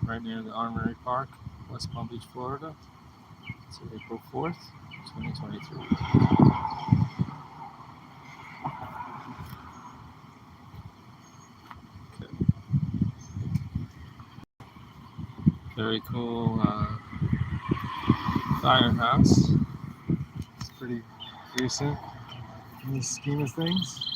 right near the Armory Park, West Palm Beach, Florida. It's April 4th, 2023. Okay. Very cool firehouse. It's pretty recent in the scheme of things.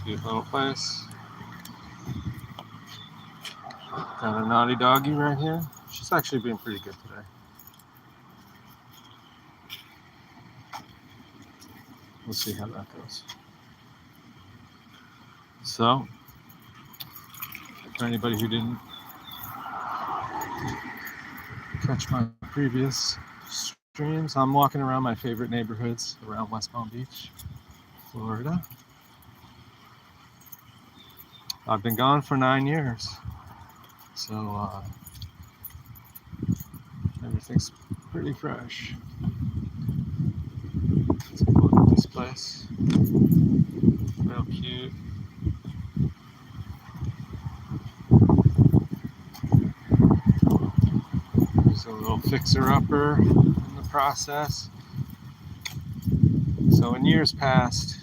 Cute little place. Got a naughty doggy right here. She's actually being pretty good today. We'll see how that goes. So, for anybody who didn't catch my previous streams, I'm walking around my favorite neighborhoods around West Palm Beach, Florida. I've been gone for 9 years, so everything's pretty fresh. Let's go look at this place. Real cute. There's a little fixer-upper in the process. So in years past,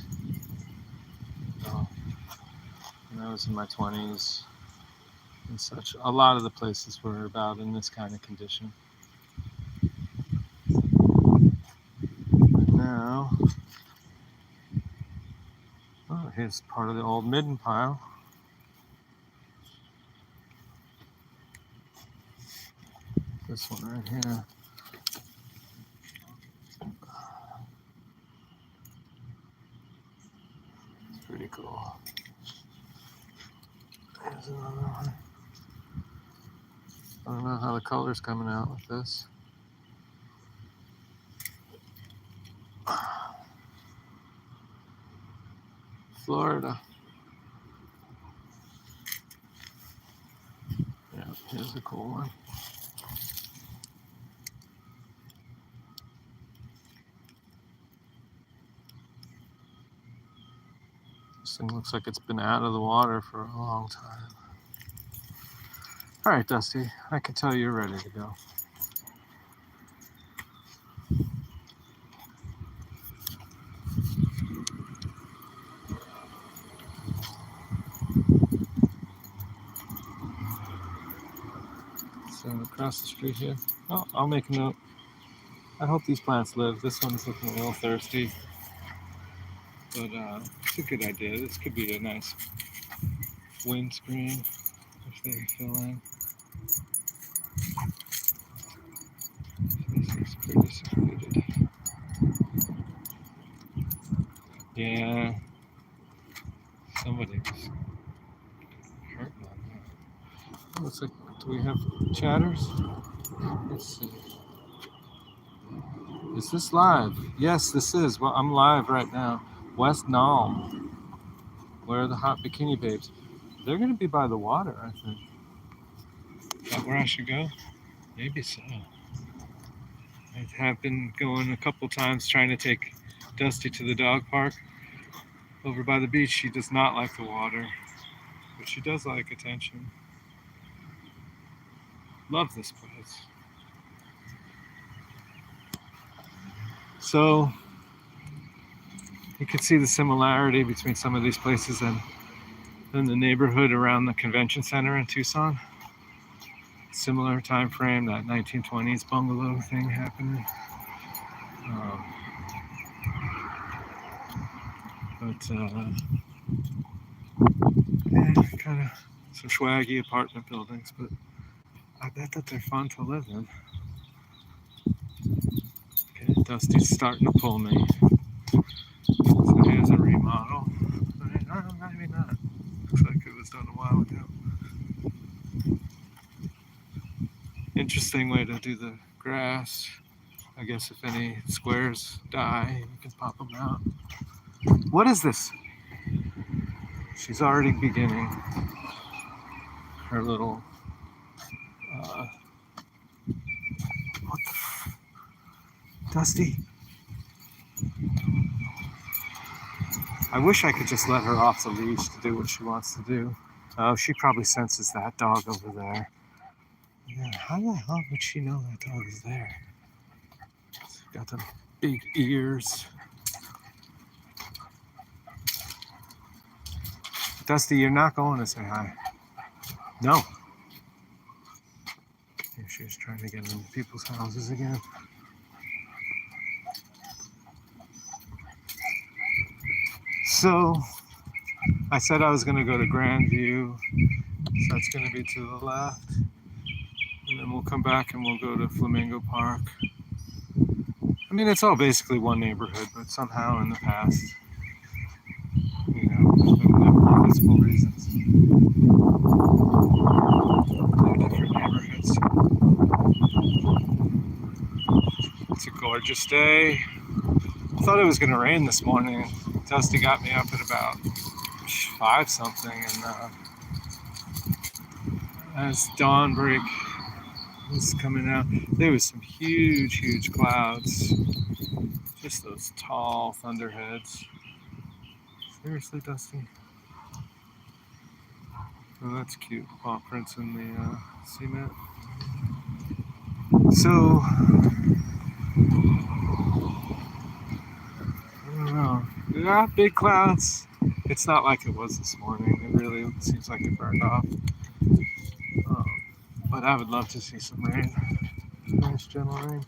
when I was in my 20s and such, a lot of the places were about in this kind of condition. Now, oh, here's part of the old midden pile. This one right here. It's pretty cool. There's another one. I don't know how the color's coming out with this. Florida. Yeah, here's a cool one. This thing looks like it's been out of the water for a long time. All right, Dusty, I can tell you're ready to go. So across the street here. Oh, I'll make a note. I hope these plants live. This one's looking a little thirsty, but it's a good idea. This could be a nice windscreen if they fill in. This is pretty secluded. Yeah, somebody was hurting on that. Looks like, do we have chatters? Let's see. Is this live? Yes, this is. Well, I'm live right now. West Nalm. Where are the hot bikini babes? They're going to be by the water, I think. Is that where I should go? Maybe so. I have been going a couple times trying to take Dusty to the dog park over by the beach. She does not like the water, but she does like attention. Love this place. So you can see the similarity between some of these places and the neighborhood around the convention center in Tucson. Similar time frame, that 1920s bungalow thing happening. Yeah, kind of some swaggy apartment buildings, but I bet that they're fun to live in. Okay, Dusty's starting to pull me. So here's a remodel. Maybe not. Looks like it was done a while ago. Interesting way to do the grass. I guess if any squares die, you can pop them out. What is this? She's already beginning her little what the Dusty, I wish I could just let her off the leash to do what she wants to do. Oh, she probably senses that dog over there. Yeah, how the hell would she know that dog is there? She's got the big ears. Dusty, you're not going to say hi. No. Here she is trying to get into people's houses again. So, I said I was going to go to Grandview. So it's going to be to the left. And then we'll come back and we'll go to Flamingo Park. I mean, it's all basically one neighborhood, but somehow in the past, you know, for visible reasons, they're different neighborhoods. It's a gorgeous day. I thought it was going to rain this morning. Dusty got me up at about 5 something, and as dawnbreak was coming out, there was some huge clouds. Just those tall thunderheads. Seriously, Dusty? Oh, that's cute. Paw prints in the cement. So, I don't know. Yeah, big clouds. It's not like it was this morning. It really seems like it burned off. But I would love to see some rain. Nice gentle rain.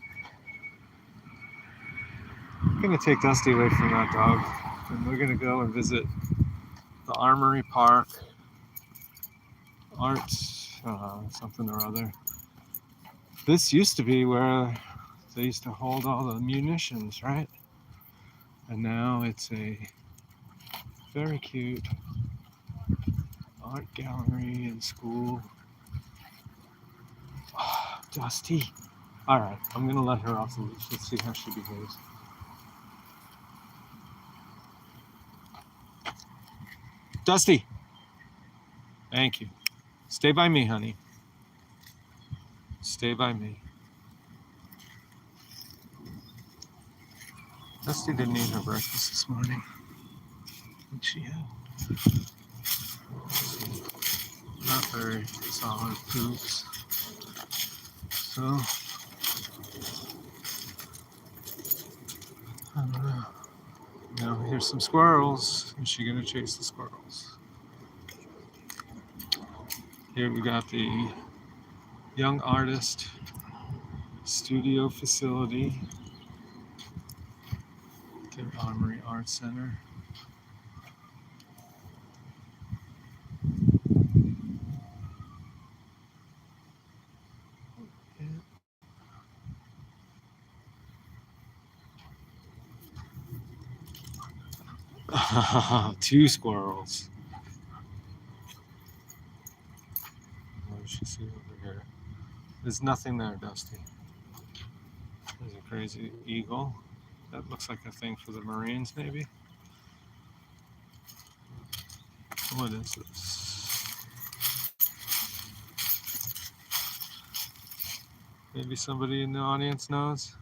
I'm gonna take Dusty away from that dog, and we're gonna go and visit the Armory Park Arts something or other. This used to be where they used to hold all the munitions, right? And now it's a very cute art gallery and school. Oh, Dusty. All right, I'm gonna let her off the leash. Let's see how she behaves. Dusty. Thank you. Stay by me, honey. Stay by me. Dusty didn't eat her breakfast this morning. I think she had not very solid poops. So, I don't know. Now here's some squirrels. Is she gonna chase the squirrels? Here we got the Young Artist Studio Facility, the Armory Art Center. Two squirrels. What does she see over here? There's nothing there, Dusty. There's a crazy eagle. That looks like a thing for the Marines, maybe. What is this? Maybe somebody in the audience knows?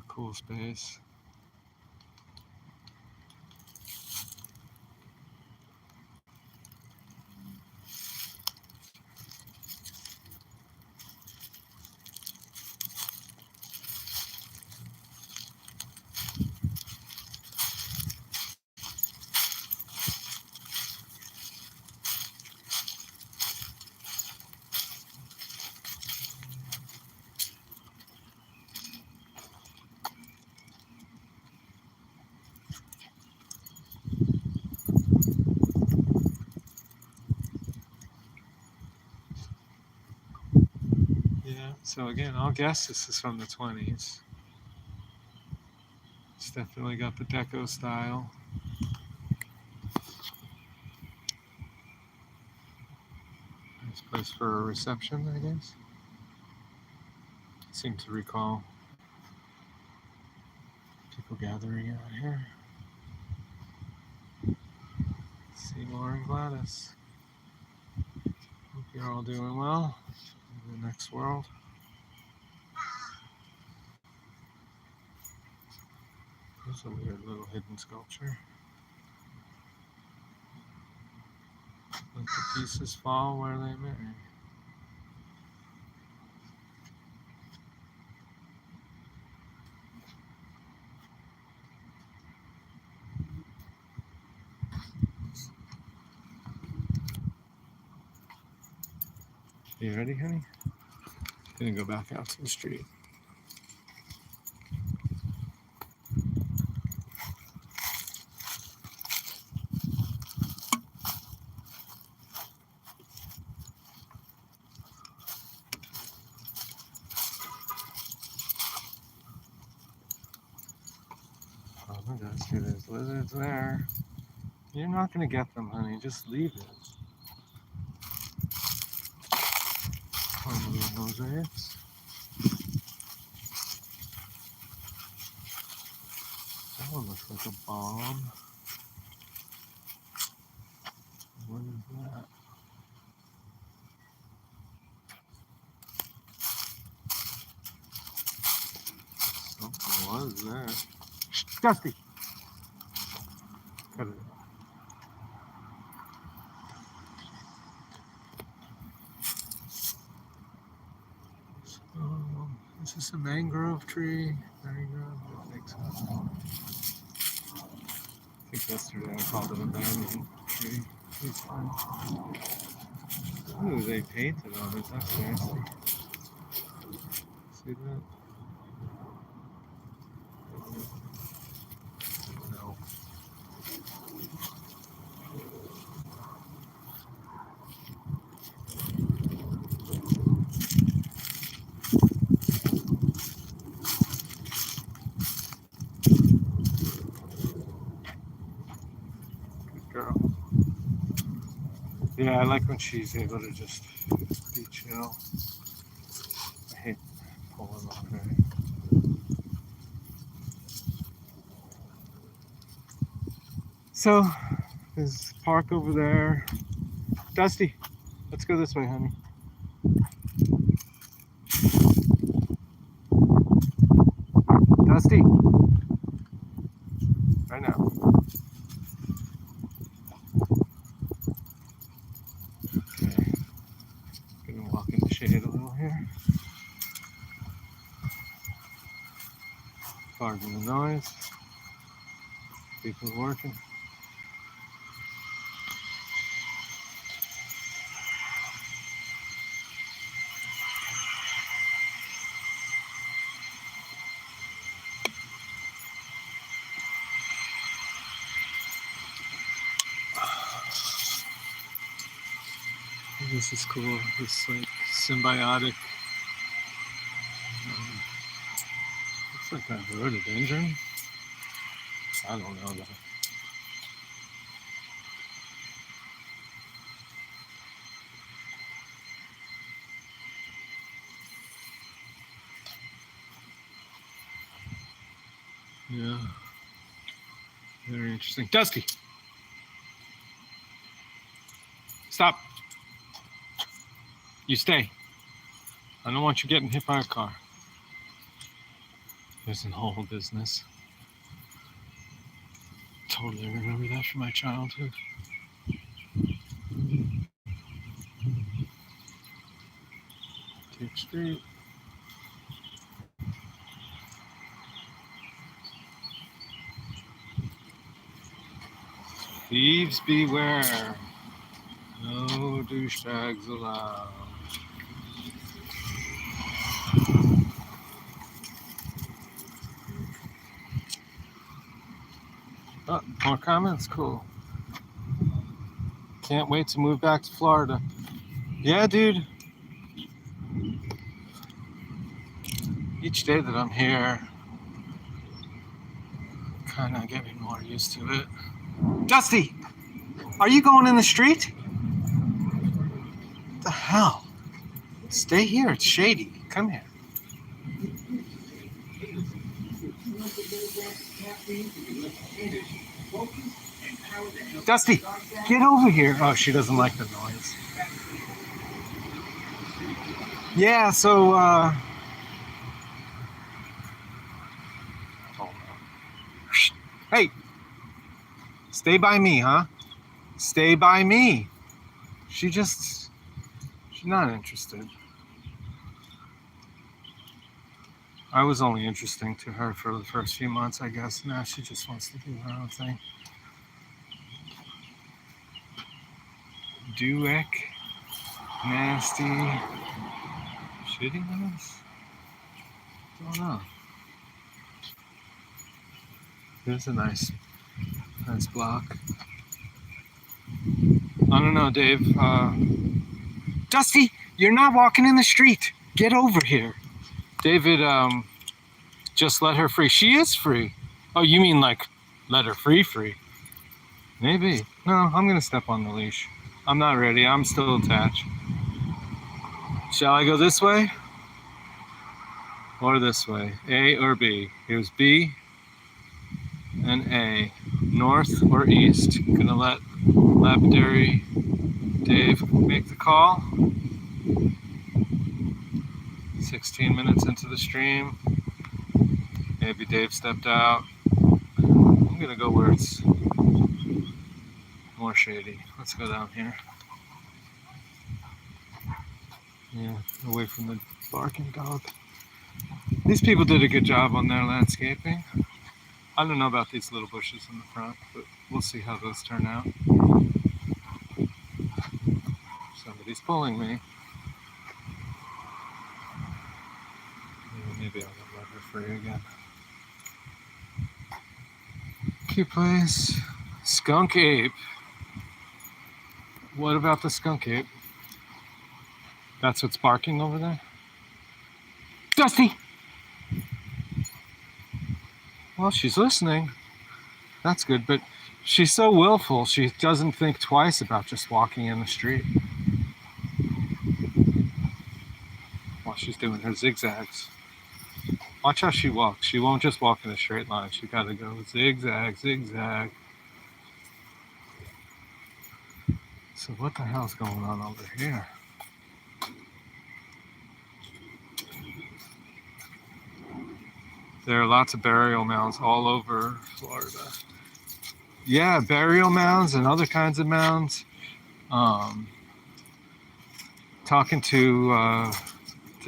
Cool space. Yeah, so again, I'll guess this is from the 20s. It's definitely got the deco style. Nice place for a reception, I guess. I seem to recall people gathering out here. Seymour and Gladys. Hope you you're all doing well in the next world. There's a weird little hidden sculpture. Let the pieces fall where they may. You ready, honey? Gonna go back out to the street. Oh my gosh, see there's lizards there. You're not gonna get them, honey. Just leave it. Little mosaics. That one looks like a bomb. What is that? Something was there. Dusty! Cut it. Is this a mangrove tree? Mangrove? I think so. I think yesterday I called it a banyan tree. It's fun. Ooh, they painted on it. That's fancy. See that? No. Girl. Yeah, I like when she's able to just be chill. I hate pulling on her. So, there's a park over there. Dusty, let's go this way, honey. Dusty. Right now. Okay. Gonna walk in the shade a little here. Pardon the noise. People working. This is cool. This like symbiotic. Looks like a rhododendron. I don't know though. Yeah. Very interesting. Dusty! Stop! You stay. I don't want you getting hit by a car. There's a whole business. Totally remember that from my childhood. Take Street. Thieves beware. No douchebags allowed. Oh, more comments? Cool. Can't wait to move back to Florida. Yeah, dude. Each day that I'm here, kind of getting more used to it. Dusty, are you going in the street? What the hell? Stay here. It's shady. Come here. Dusty, get over here. Oh, she doesn't like the noise. Yeah, so oh no. Hey, stay by me, huh? Stay by me. She's not interested. I was only interesting to her for the first few months, I guess. Now she just wants to do her own thing. Dueck, nasty, shittiness. Don't know. Here's a nice block. I don't know, Dave. Dusty, you're not walking in the street. Get over here. David, just let her free. She is free. Oh, you mean like let her free? Maybe. No, I'm gonna step on the leash. I'm not ready. I'm still attached. Shall I go this way or this way? A or B? Here's B and A. North or east? Gonna let Lapidary Dave make the call. 16 minutes into the stream. Maybe Dave stepped out. I'm gonna go where it's more shady. Let's go down here. Yeah, away from the barking dog. These people did a good job on their landscaping. I don't know about these little bushes in the front, but we'll see how those turn out. Somebody's pulling me. Maybe I'll let her free again. Cute place. Skunk ape. What about the skunk ape? That's what's barking over there? Dusty! Well, she's listening. That's good, but she's so willful, she doesn't think twice about just walking in the street while she's doing her zigzags. Watch how she walks. She won't just walk in a straight line. She gotta go zigzag, zigzag. So what the hell's going on over here? There are lots of burial mounds all over Florida. Yeah, burial mounds and other kinds of mounds. Talking to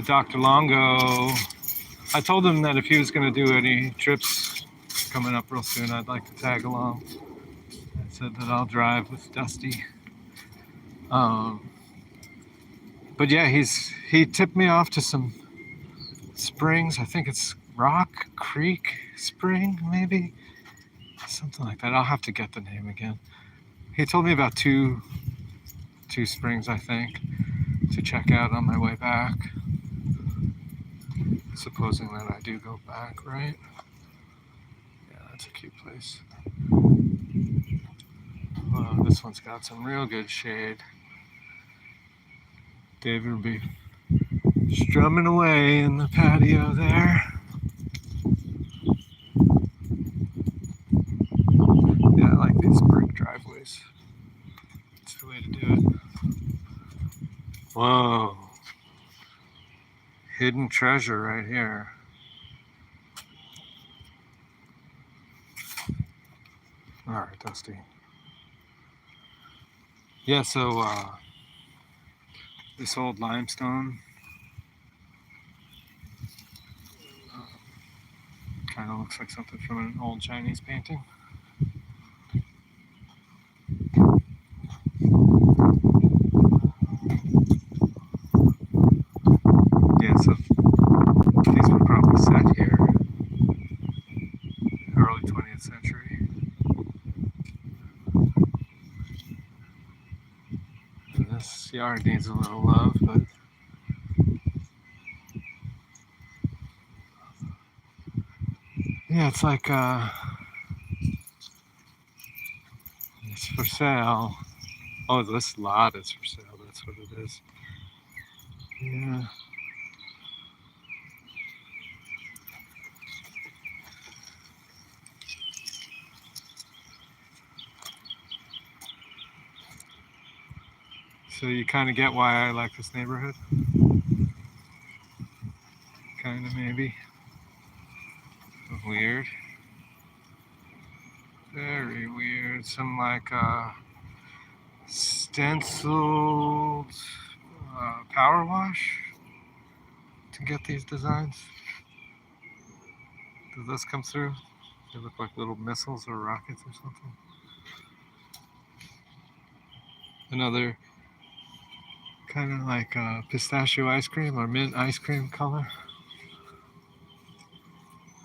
Dr. Longo. I told him that if he was going to do any trips coming up real soon, I'd like to tag along. I said that I'll drive with Dusty. But yeah, he tipped me off to some springs. I think it's Rock Creek Spring, maybe something like that. I'll have to get the name again. He told me about two springs, I think, to check out on my way back. Supposing that I do go back, right? Yeah, that's a cute place. This one's got some real good shade. David will be strumming away in the patio there. Yeah, I like these brick driveways. It's the way to do it. Whoa. Hidden treasure right here. All right, Dusty. Yeah, so this old limestone kind of looks like something from an old Chinese painting. Yeah, so these were probably set here early 20th century. And this yard needs a little love, but yeah, it's like it's for sale. Oh, this lot is for sale. That's what it is. Yeah. So you kind of get why I like this neighborhood. kind of maybe. Weird. Very weird. Some like stenciled power wash to get these designs. Does this come through? They look like little missiles or rockets or something. Another kind of like pistachio ice cream or mint ice cream color.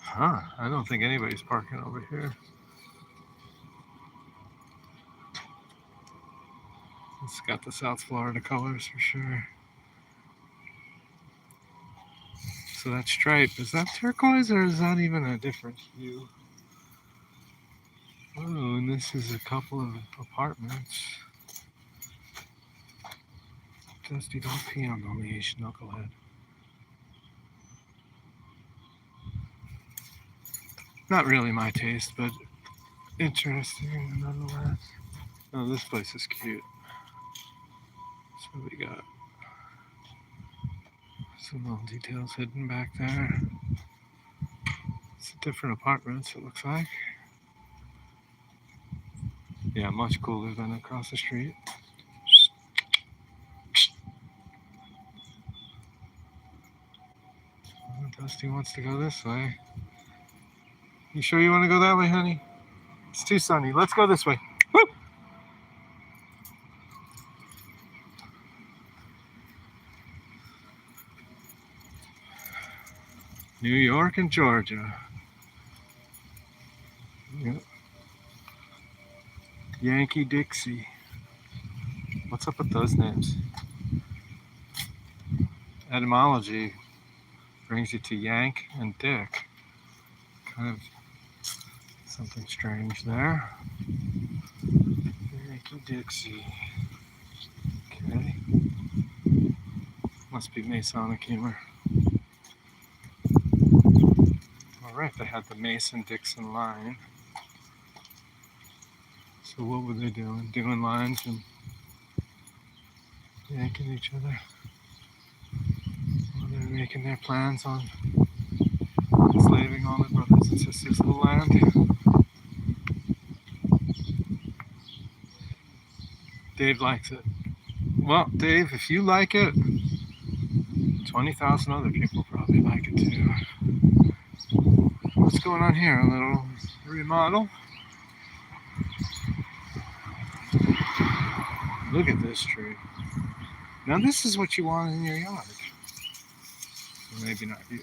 Huh, I don't think anybody's parking over here. It's got the South Florida colors for sure. So that stripe, is that turquoise or is that even a different hue? Oh, and this is a couple of apartments. Dusty, don't pee on the leash, knucklehead. Not really my taste, but interesting nonetheless. Oh, this place is cute. So we got some little details hidden back there. It's different apartments, it looks like. Yeah, much cooler than across the street. Dusty wants to go this way. You sure you want to go that way, honey? It's too sunny. Let's go this way. Woo! New York and Georgia. Yep. Yankee Dixie. What's up with those names? Etymology brings you to Yank and Dick. Kind of something strange there. Yankee Dixie. Okay. Must be Masonic humor. Alright, they had the Mason-Dixon line. So what were they doing? Doing lines and yanking each other? While they're making their plans on enslaving all their brothers and sisters of the land. Dave likes it. Well, Dave, if you like it, 20,000 other people probably like it too. What's going on here? A little remodel. Look at this tree. Now this is what you want in your yard. Or maybe not you.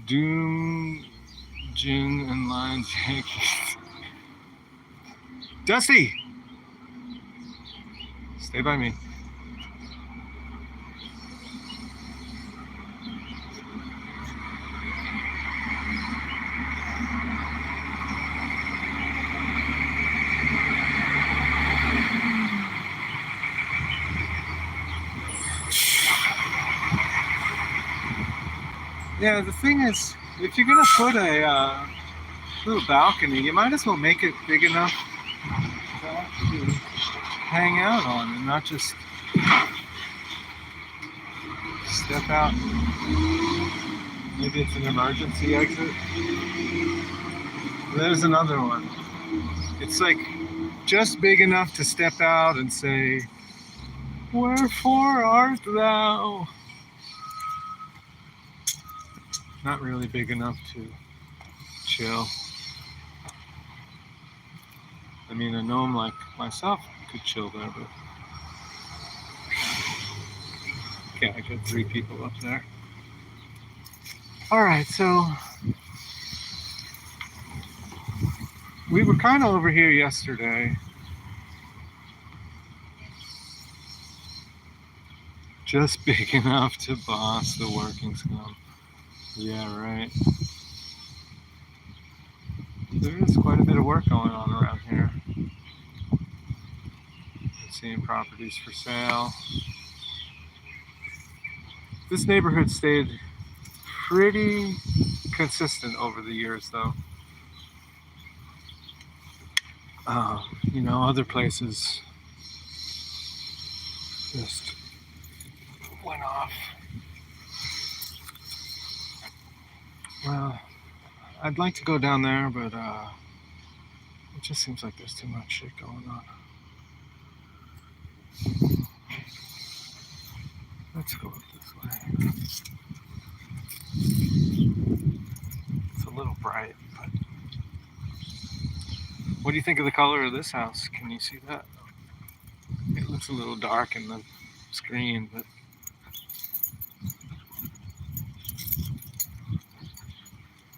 Doom, Gin, and Lions Yankees. Dusty! Stay by me. Yeah, the thing is, if you're gonna put a little balcony, you might as well make it big enough to actually hang out on and not just step out. Maybe it's an emergency exit. There's another one. It's like just big enough to step out and say, "Wherefore art thou?" Not really big enough to chill. I mean, a gnome like myself could chill there, but can't I get 3 people up there? Alright, so we were kind of over here yesterday. Just big enough to boss the working scum. Yeah, right. There is quite a bit of work going on around here. Seeing properties for sale. This neighborhood stayed pretty consistent over the years, though. You know, other places just went off Well, I'd like to go down there, but it just seems like there's too much shit going on. Let's go up this way. It's a little bright, but what do you think of the color of this house? Can you see that? It looks a little dark in the screen, but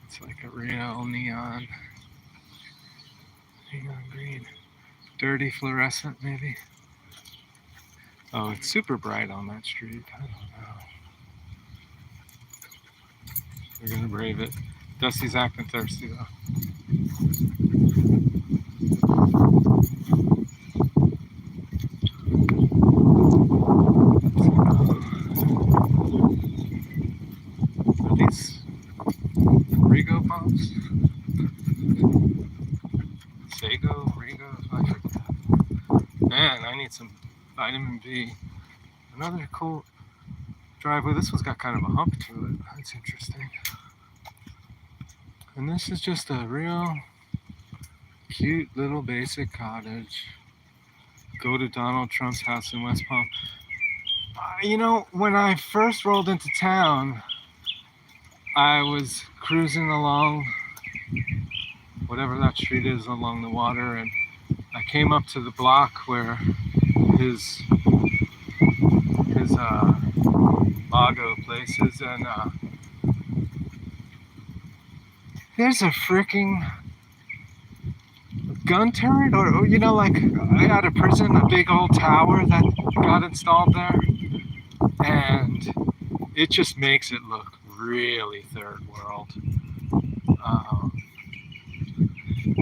it's like a real neon green. Dirty fluorescent, maybe? Oh, it's super bright on that street. I don't know. We're gonna brave it. Dusty's acting thirsty though. Are these Rigo pumps? Sago, Rigo, I forget. Man, I need some vitamin B. Another cool driveway. This one's got kind of a hump to it. That's interesting. And this is just a real cute little basic cottage. Go to Donald Trump's house in West Palm. You know, when I first rolled into town, I was cruising along whatever that street is along the water, and I came up to the block where his Lago place is, and there's a freaking gun turret, or you know, like out of prison, a big old tower that got installed there, and it just makes it look really third world.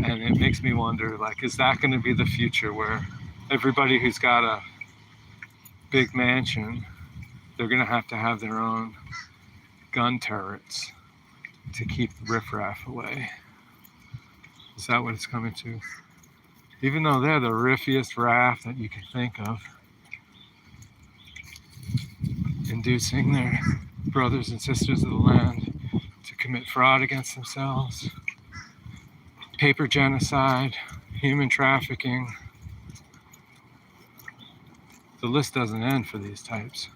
And it makes me wonder, like, is that going to be the future where everybody who's got a big mansion, they're going to have their own gun turrets to keep riffraff away? Is that what it's coming to? Even though they're the riffiest raft that you can think of, inducing their brothers and sisters of the land to commit fraud against themselves, paper genocide, human trafficking. The list doesn't end for these types.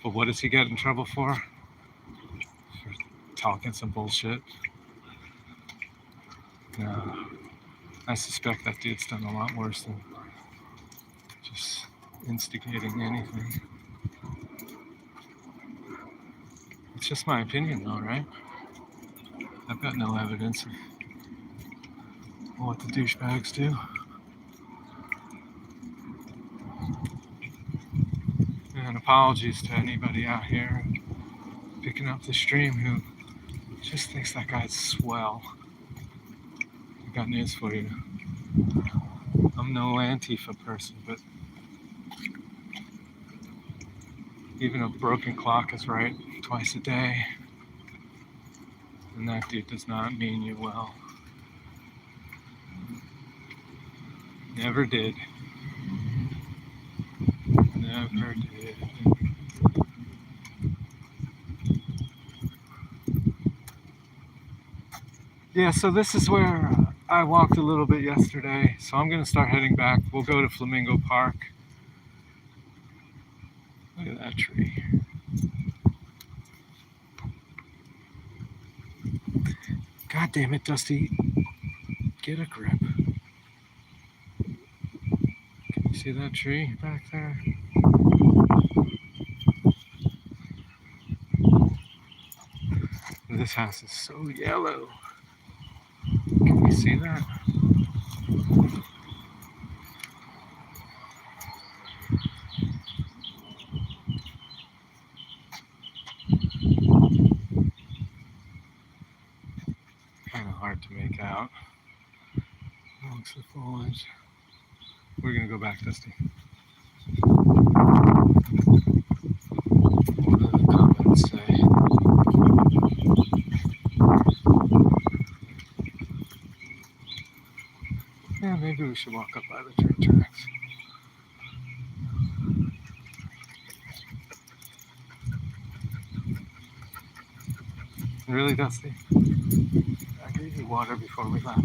But what does he get in trouble for? For talking some bullshit. No, I suspect that dude's done a lot worse than just instigating anything. It's just my opinion though, right? I've got no evidence of what the douchebags do. And apologies to anybody out here picking up the stream who just thinks that guy's swell. I got news for you. I'm no Antifa person, but even a broken clock is right twice a day. And that dude does not mean you well. Never did. Never did. Yeah, so this is where I walked a little bit yesterday. So I'm going to start heading back. We'll go to Flamingo Park. Look at that tree. God damn it, Dusty. Get a grip. Can you see that tree back there? This house is so yellow. Can you see that? Kind of hard to make out amongst the foliage. We're gonna go back, Dusty. What do the comments say? Yeah, maybe we should walk up by the train tracks. Really, Dusty? I gave you water before we left.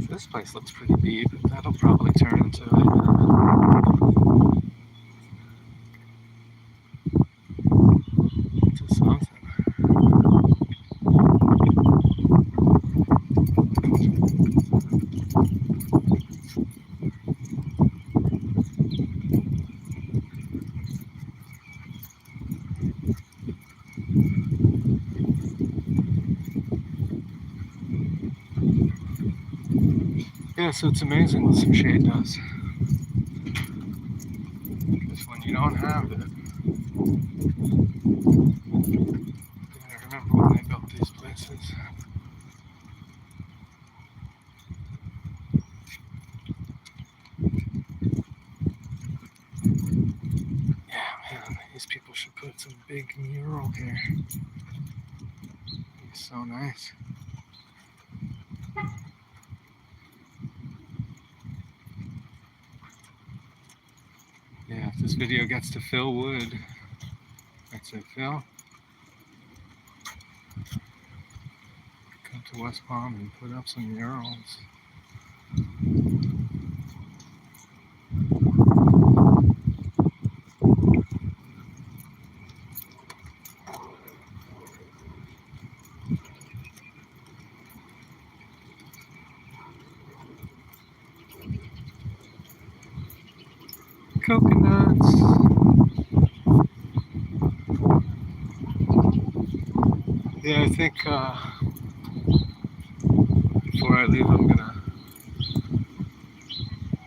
This place looks pretty deep. That'll probably turn into something. Yeah, so it's amazing what some shade does. Because when you don't have it, I remember when they built these places. Yeah, man, these people should put some big mural here. It's so nice. Yeah, if this video gets to Phil Wood, that's it, Phil. Come to West Palm and put up some murals. Coconuts. Yeah, I think before I leave, I'm gonna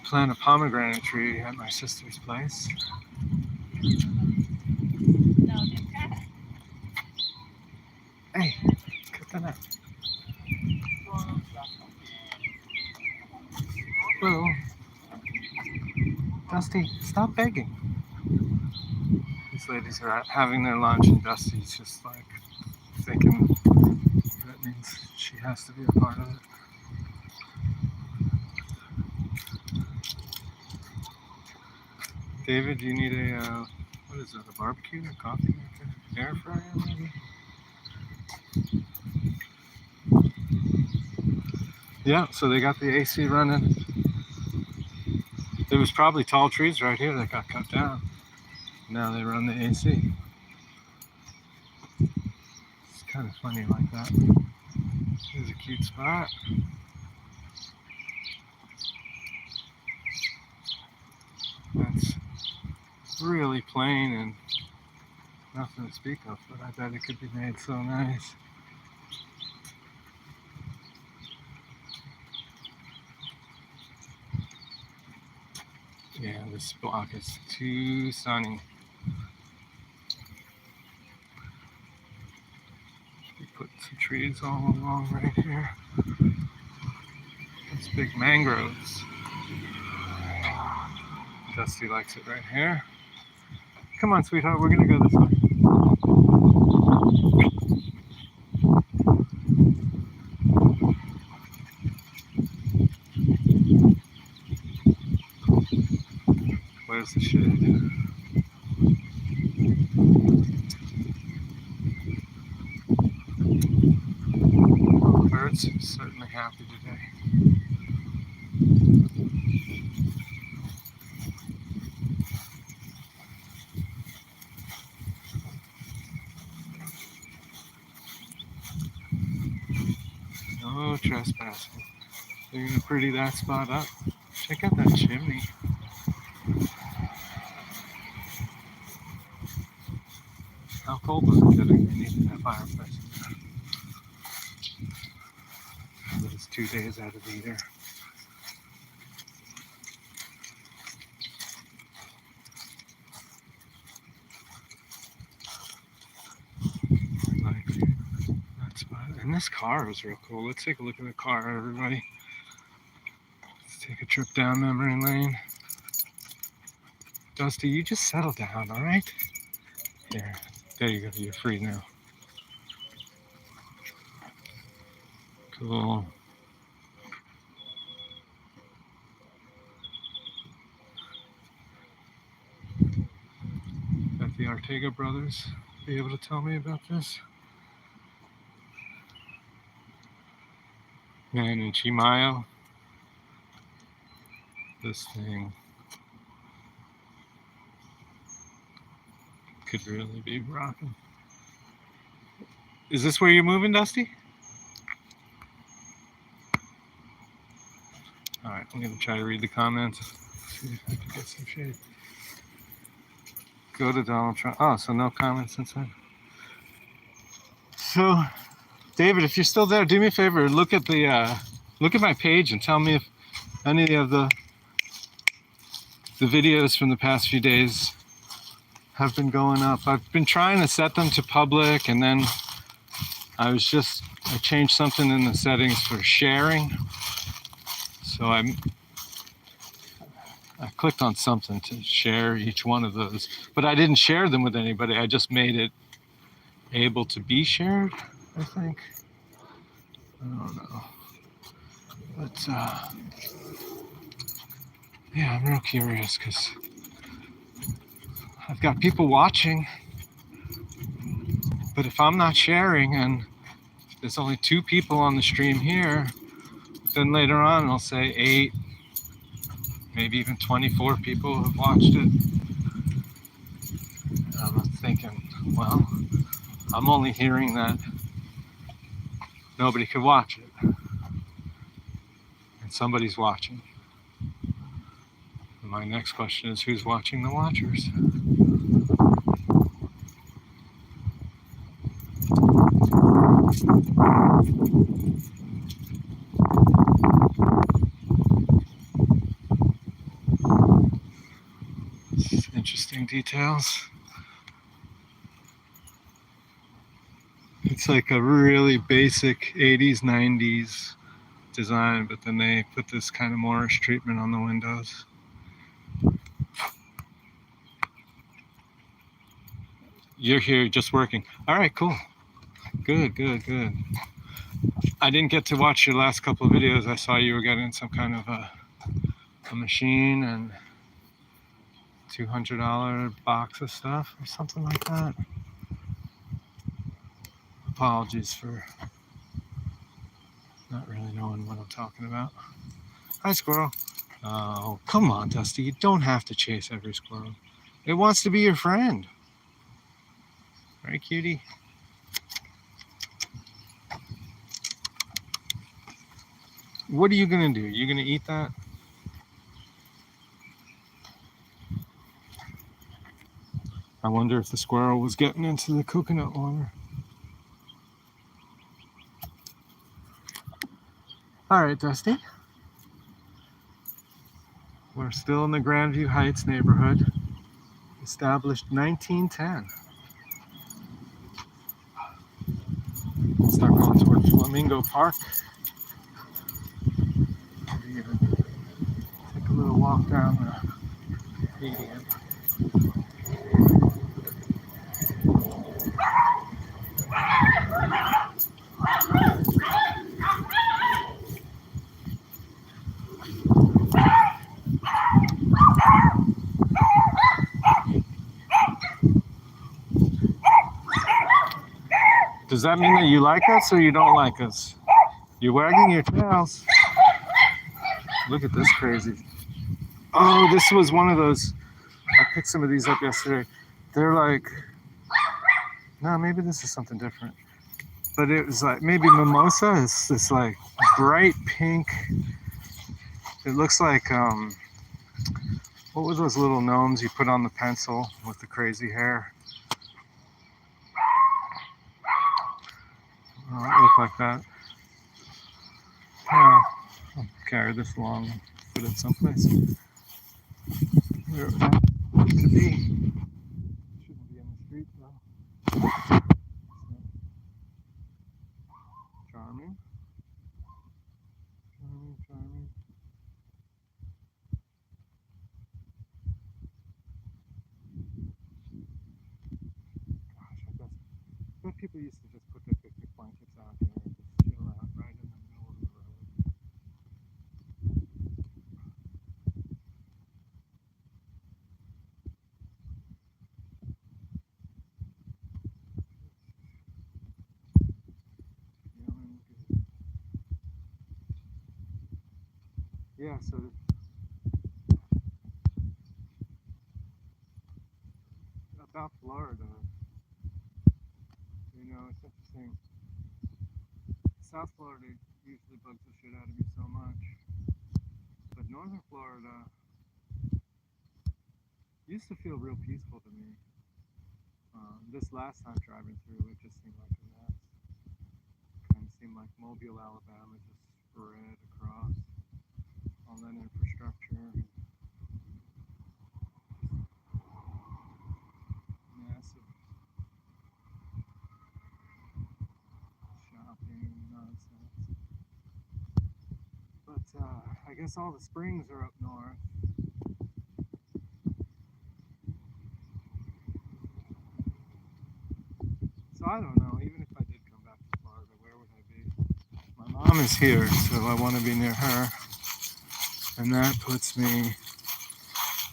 plant a pomegranate tree at my sister's place. Hey, cut that out. Well, Dusty, stop begging. These ladies are having their lunch, and Dusty's just like thinking that means she has to be a part of it. David, do you need a, what is that, a barbecue, a coffee maker, air fryer maybe? Yeah, so they got the AC running. There was probably tall trees right here that got cut down. Now they run the AC. It's kind of funny like that. Here's a cute spot. That's really plain and nothing to speak of, but I bet it could be made so nice. Yeah, this block is too sunny. We put some trees all along right here. These big mangroves. Dusty likes it right here. Come on, sweetheart, we're gonna go this way. Where's the shade? Birds are certainly happy today. No trespassing. They're gonna pretty that spot up. Check out that chimney. How cold was it getting? They needed that fireplace. But it's 2 days out of the year. Like that spot. And this car is real cool. Let's take a look at the car, everybody. Let's take a trip down memory lane. Dusty, you just settle down, all right? Here, there you go. You're free now. Cool. Got the Ortega brothers. be able to tell me about this? Man, in Chimayo, this thing could really be rocking. Is this where you're moving, Dusty? All right, I'm gonna try to read the comments. See if I can get some shade. Go to Donald Trump. Oh, so no comments inside. So, David, if you're still there, do me a favor. Look at my page and tell me if any of the videos from the past few days have been going up. I've been trying to set them to public, and then I changed something in the settings for sharing. So I clicked on something to share each one of those, but I didn't share them with anybody. I just made it able to be shared, I think. I don't know. But yeah, I'm real curious because I've got people watching, but if I'm not sharing and there's only 2 people on the stream here, then later on I'll say 8, maybe even 24 people have watched it. And I'm thinking, well, I'm only hearing that nobody could watch it. And somebody's watching. And my next question is, who's watching the watchers? Interesting details. It's like a really basic 80s, 90s design, but then they put this kind of Moorish treatment on the windows. You're here just working. All right, cool. Good. I didn't get to watch your last couple of videos. I saw you were getting some kind of a machine and $200 box of stuff or something like that. Apologies for not really knowing what I'm talking about. Hi, squirrel. Oh, come on, Dusty. You don't have to chase every squirrel. It wants to be your friend. Right, cutie? What are you going to do? You going to eat that? I wonder if the squirrel was getting into the coconut water. All right, Dusty. We're still in the Grandview Heights neighborhood, established 1910. Let's start going toward Flamingo Park. Maybe even take a little walk down the median. Does that mean that you like us or you don't like us? You're wagging your tails. Look at this crazy. Oh, this was one of those. I picked some of these up yesterday. They're like, no, maybe this is something different. But it was like, maybe mimosa. It's this like bright pink. It looks like, what were those little gnomes you put on the pencil with the crazy hair? Oh, it looked like that. I'll carry this along and put it someplace where it would need to be. Shouldn't be in the street though. Charming. Gosh, I bet people used to just put their picnic blankets out here and just chill out right in the middle of the road. Yeah, so about Florida, it's interesting. South Florida usually bugs the shit out of me so much, but northern Florida used to feel real peaceful to me. This last time driving through, it just seemed like a mess. Kind of seemed like Mobile, Alabama, just spread across all that infrastructure. Massive shopping nonsense. But I guess all the springs are up north. So I don't know, even if I did come back to Florida, where would I be? My mom is here, so I want to be near her. And that puts me,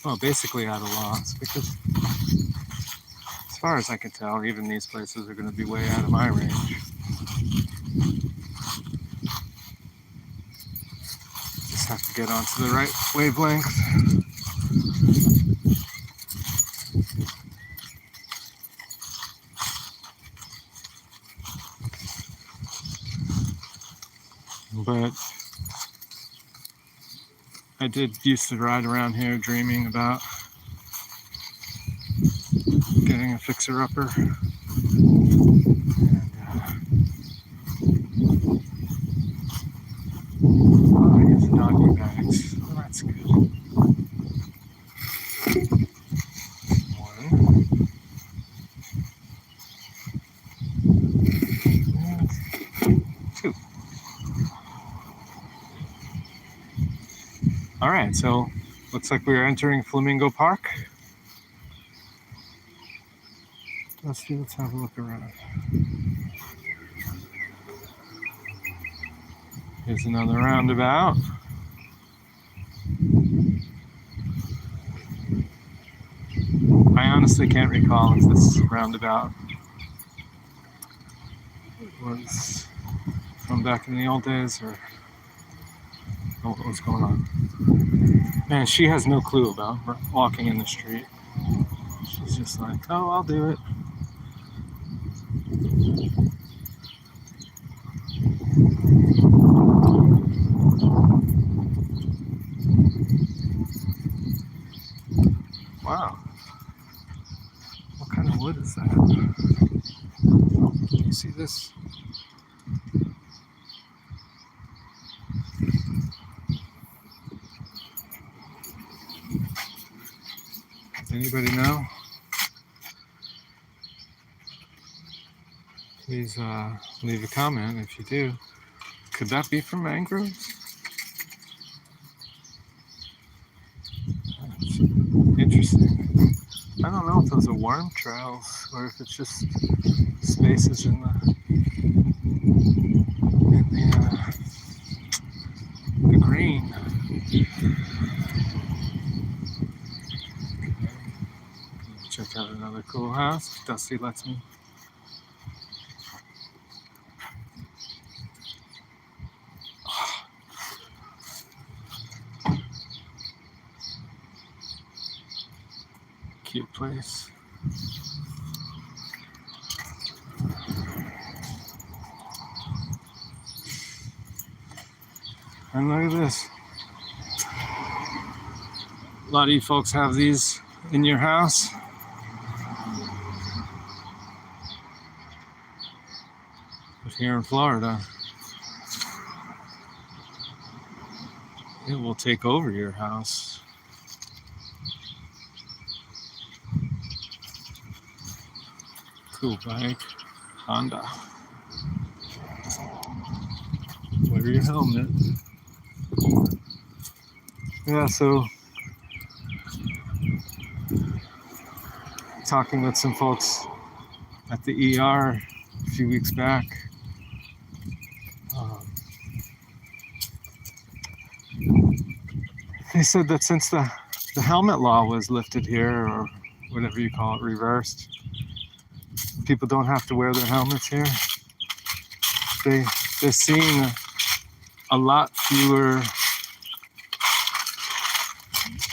well, basically at a loss, because as far as I can tell, even these places are going to be way out of my range. Just have to get onto the right wavelength. But I did used to ride around here dreaming about getting a fixer-upper. Oh, here's the doggy bags. Oh, that's good. One. And two. All right, so looks like we're entering Flamingo Park. Let's have a look around. Here's another roundabout. I honestly can't recall if this roundabout was from back in the old days or what was going on. Man, she has no clue about walking in the street. She's just like, oh, I'll do it. Wow. What kind of wood is that? Can you see this? Anybody know? Please leave a comment if you do. Could that be from mangroves? That's interesting. I don't know if those are worm trails or if it's just spaces in the green. Check out another cool house. Dusty lets me. Cute place. And look at this. A lot of you folks have these in your house. But here in Florida, it will take over your house. Cool bike, Honda. Wear your helmet. Yeah, so talking with some folks at the ER a few weeks back. They said that since the helmet law was lifted here, or whatever you call it, reversed, people don't have to wear their helmets here. They're seeing a lot fewer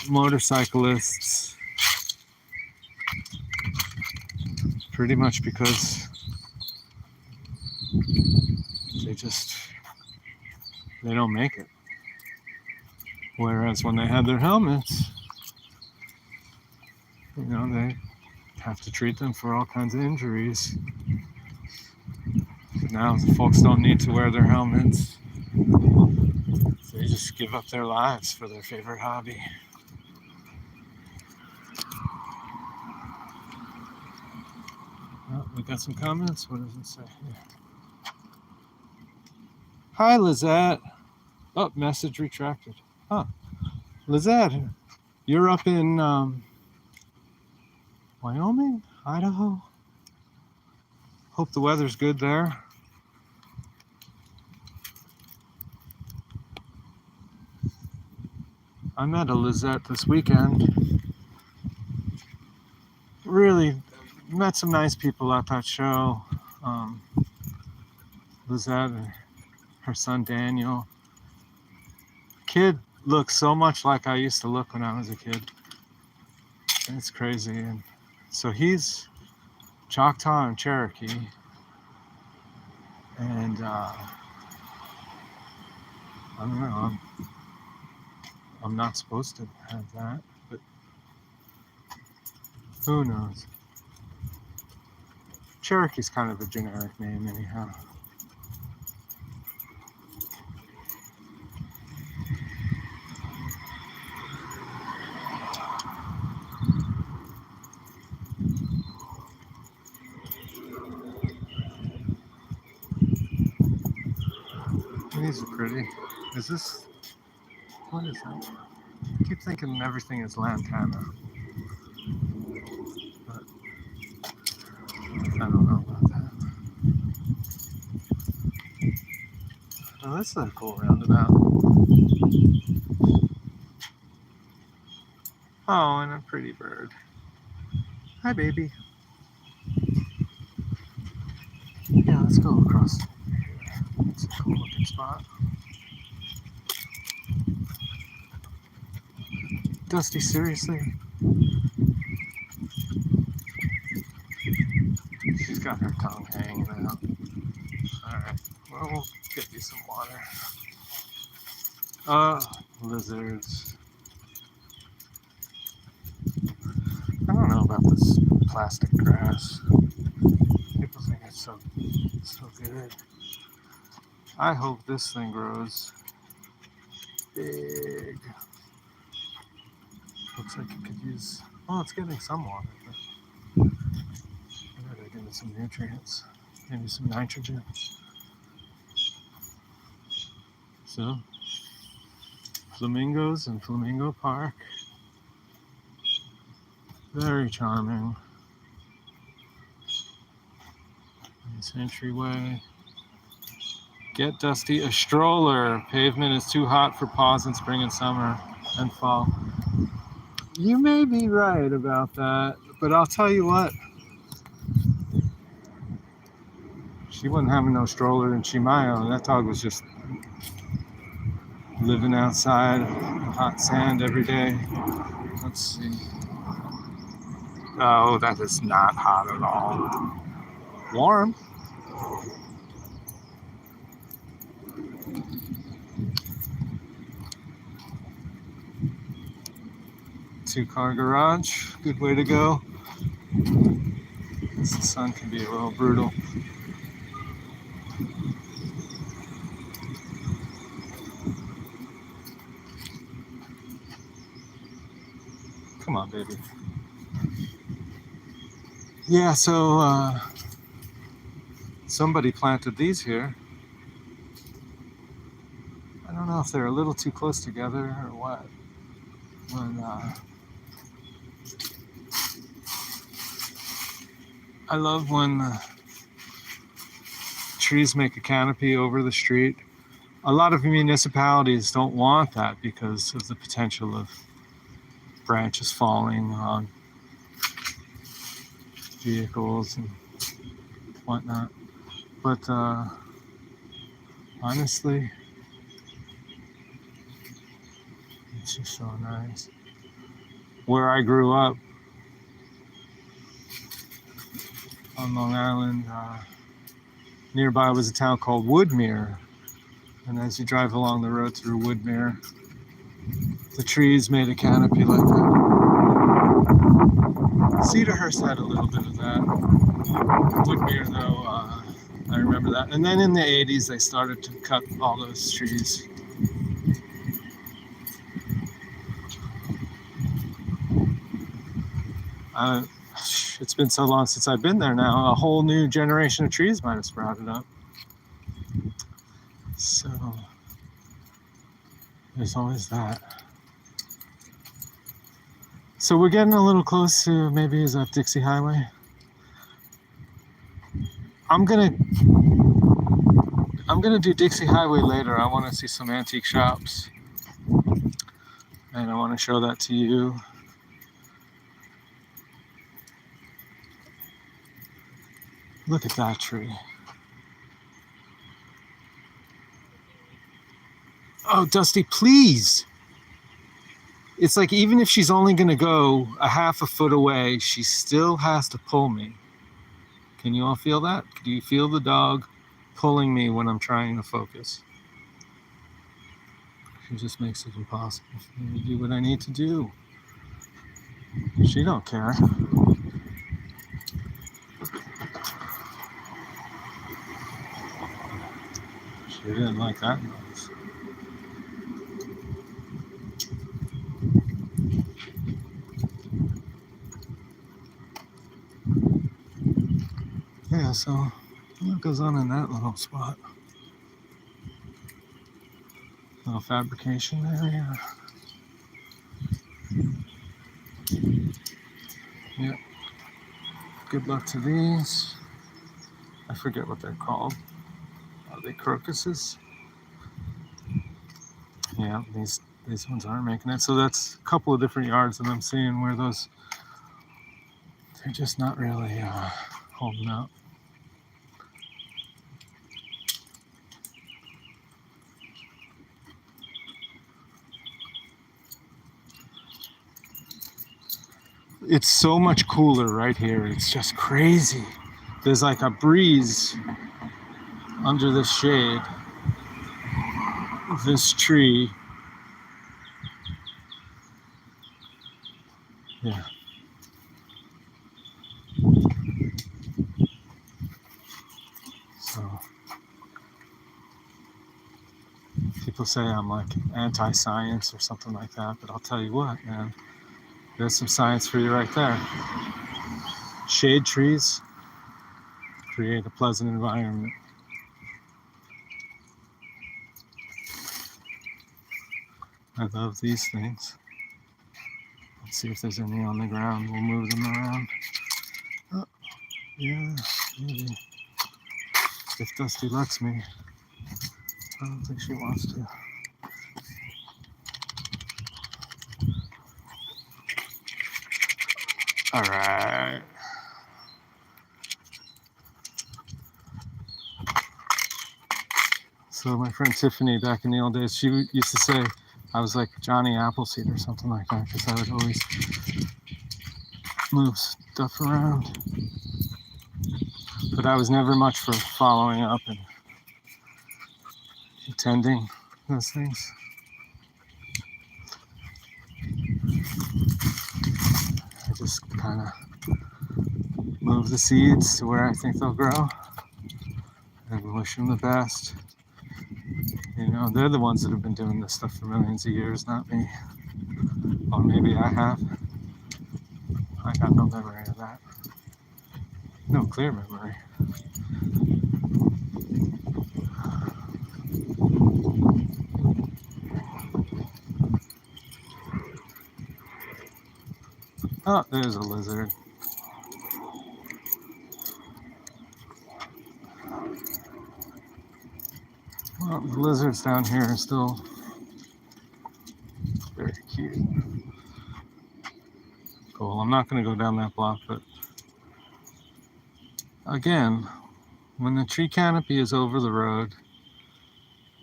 motorcyclists, pretty much because they don't make it. Whereas when they had their helmets, they have to treat them for all kinds of injuries. But now the folks don't need to wear their helmets. They just give up their lives for their favorite hobby. Oh, we got some comments. What does it say here? Hi, Lizette. Oh, message retracted. Huh. Lizette, you're up in Wyoming? Idaho? Hope the weather's good there. I met a Lizette this weekend. Really met some nice people at that show. Lizette and her son Daniel. Kid looks so much like I used to look when I was a kid. It's crazy. And so he's Choctaw and Cherokee. And I don't know, I'm not supposed to have that, but who knows? Cherokee's kind of a generic name anyhow. These are pretty. Is this, what is that? I keep thinking everything is lantana, but I don't know about that. Oh, this is a cool roundabout. Oh, and a pretty bird. Hi, baby. Yeah, let's go across here. It's a cool looking spot. Dusty, seriously? She's got her tongue hanging out. Alright, well, we'll get you some water. Lizards. I don't know about this plastic grass. People think it's so good. I hope this thing grows big. Looks like it could use, well, it's getting some water, but I gotta give it some nutrients, maybe some nitrogen. So, flamingos in Flamingo Park. Very charming. Nice entryway. Get Dusty a stroller. Pavement is too hot for paws in spring and summer and fall. You may be right about that, but I'll tell you what. She wasn't having no stroller in Chimayo. That dog was just living outside, hot sand every day. Let's see. Oh, that is not hot at all. Warm. Two-car garage, good way to go. The sun can be a little brutal. Come on, baby. Yeah, so somebody planted these here. I don't know if they're a little too close together or what. When I love when trees make a canopy over the street. A lot of municipalities don't want that because of the potential of branches falling on vehicles and whatnot. But honestly, it's just so nice. where I grew up on Long Island. Nearby was a town called Woodmere. And as you drive along the road through Woodmere, the trees made a canopy like that. Cedarhurst had a little bit of that. Woodmere, though, I remember that. And then in the 80s, they started to cut all those trees. It's been so long since I've been there now. A whole new generation of trees might have sprouted up. So there's always that. So we're getting a little close to, maybe is that Dixie Highway? I'm gonna do Dixie Highway later. I want to see some antique shops, and I want to show that to you. Look at that tree. Oh, Dusty, please. It's like, even if she's only going to go a half a foot away, she still has to pull me. Can you all feel that? Do you feel the dog pulling me when I'm trying to focus? She just makes it impossible for me to do what I need to do. She don't care. She didn't like that noise. Yeah, so what goes on in that little spot? Little fabrication area. Yep. Good luck to these. I forget what they're called. Are they crocuses? Yeah, these ones aren't making it. So that's a couple of different yards that I'm seeing where those, they're just not really holding up. It's so much cooler right here. It's just crazy. There's like a breeze under this shade of this tree. Yeah. So people say I'm like anti-science or something like that, but I'll tell you what, man. There's some science for you right there. Shade trees create a pleasant environment. I love these things. Let's see if there's any on the ground. We'll move them around. Oh, yeah, maybe. If Dusty lets me. I don't think she wants to. All right. So my friend Tiffany, back in the old days, she used to say I was like Johnny Appleseed or something like that, because I would always move stuff around. But I was never much for following up and attending those things. I just kind of move the seeds to where I think they'll grow and wish them the best. You know, they're the ones that have been doing this stuff for millions of years, not me. Or maybe I have. I got no memory of that. No clear memory. Oh, there's a lizard. Well, the lizards down here are still very cute. Cool. I'm not going to go down that block, but again, when the tree canopy is over the road,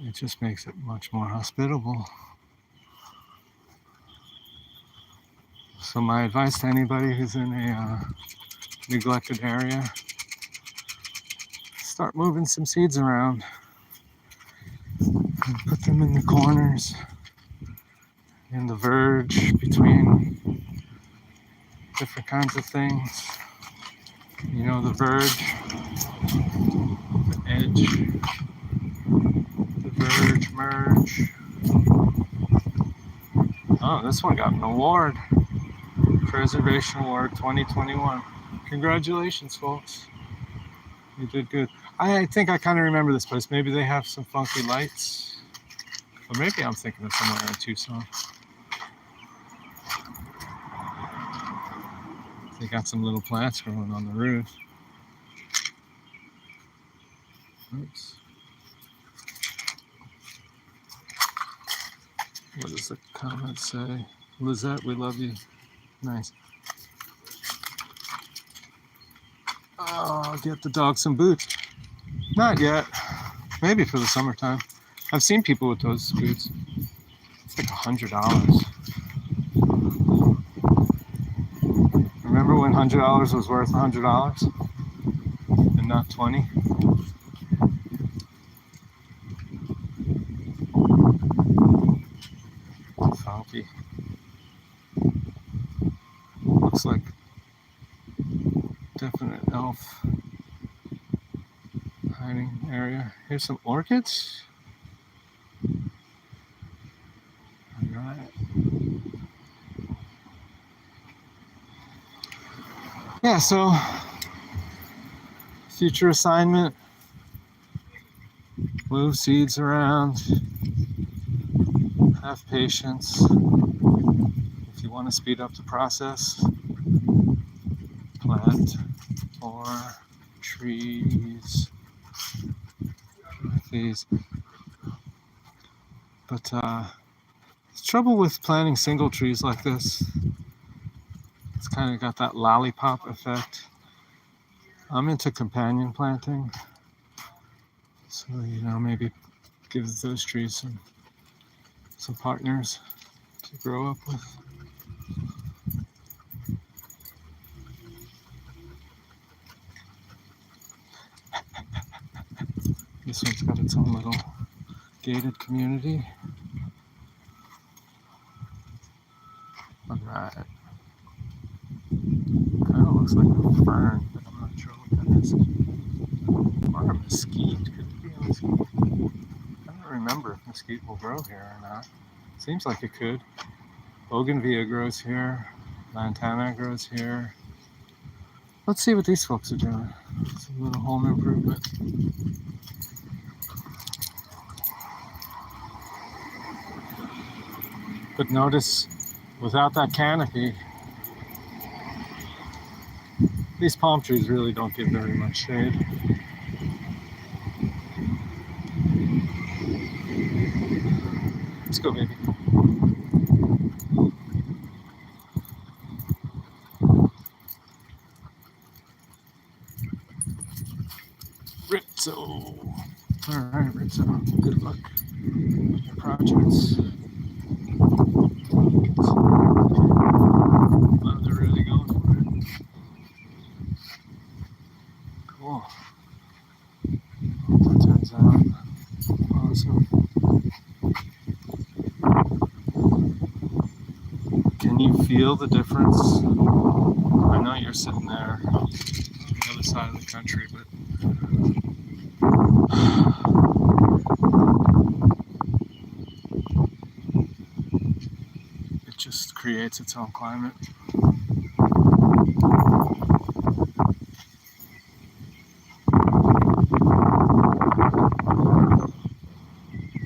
it just makes it much more hospitable. So my advice to anybody who's in a neglected area, start moving some seeds around and put them in the corners, in the verge between different kinds of things. You know, the verge, the edge, the verge, merge. Oh, this one got an award. Preservation Award 2021. Congratulations, folks. You did good. I think I kind of remember this place. Maybe they have some funky lights. Or maybe I'm thinking of somewhere in Tucson. They got some little plants growing on the roof. Oops. What does the comment say? Lizette, we love you. Nice. Oh, get the dog some boots. Not yet. Maybe for the summertime. I've seen people with those boots. It's like $100. Remember when $100 was worth $100 and not 20? Funky. Looks like definite elf hiding area. Here's some orchids. All right. Yeah, so future assignment, move seeds around, have patience. If you want to speed up the process, plant more trees like these. But the trouble with planting single trees like this, it's kind of got that lollipop effect. I'm into companion planting, so maybe give those trees some partners to grow up with. This one's got its own little gated community. All right. Kind of looks like a fern, but I'm not sure what that is. Or a mesquite. Could it be a mesquite? I don't remember if mesquite will grow here or not. Seems like it could. Bougainvillea grows here. Lantana grows here. Let's see what these folks are doing. It's a little home improvement. But notice, without that canopy, these palm trees really don't give very much shade. Let's go, baby. Rizzo. All right, Rizzo. Good luck with your projects. Wow, they're really going for it. Cool. That turns out awesome. Can you feel the difference? I know you're sitting there on the other side of the country, but it just creates its own climate.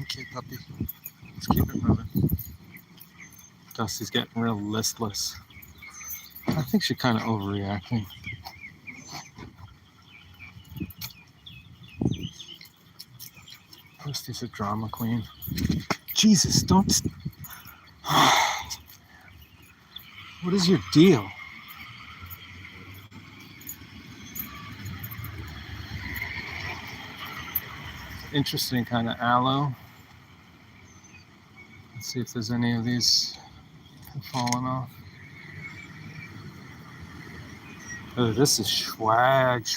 Okay, puppy. Let's keep it moving. Dusty's getting real listless. I think she's kind of overreacting. Dusty's a drama queen. Jesus, don't... What is your deal? Interesting kind of aloe. Let's see if there's any of these falling off. Oh, this is swag.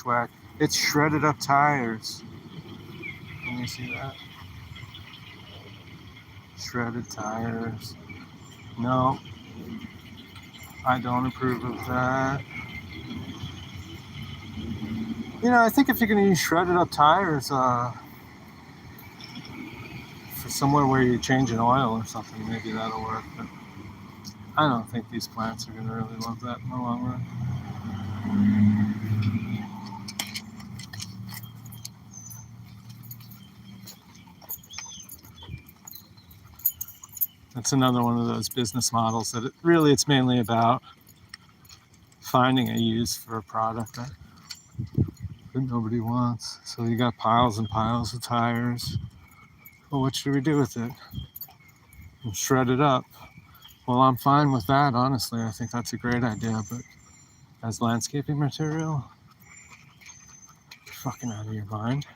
It's shredded up tires. Can you see that? Shredded tires. No, I don't approve of that. You know, I think if you're going to use shredded up tires for somewhere where you're changing oil or something, maybe that'll work. But I don't think these plants are going to really love that in the long run. That's another one of those business models that it's mainly about finding a use for a product that nobody wants. So you got piles and piles of tires. Well, what should we do with it? And shred it up. Well, I'm fine with that, honestly. I think that's a great idea, but as landscaping material, you're fucking out of your mind.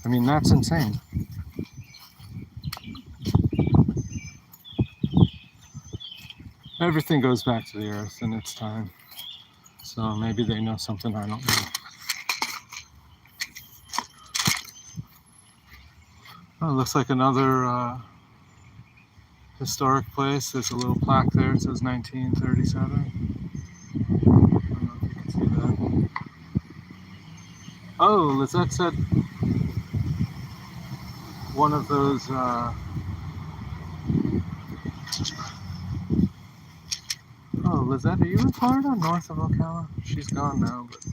I mean, that's insane. Everything goes back to the earth in its time. So maybe they know something I don't know. Oh, it looks like another historic place. There's a little plaque there. It says 1937. I don't know if you can see that. Oh, Lizette said one of those oh, Lizette, are you in Florida, north of Ocala? She's gone now, but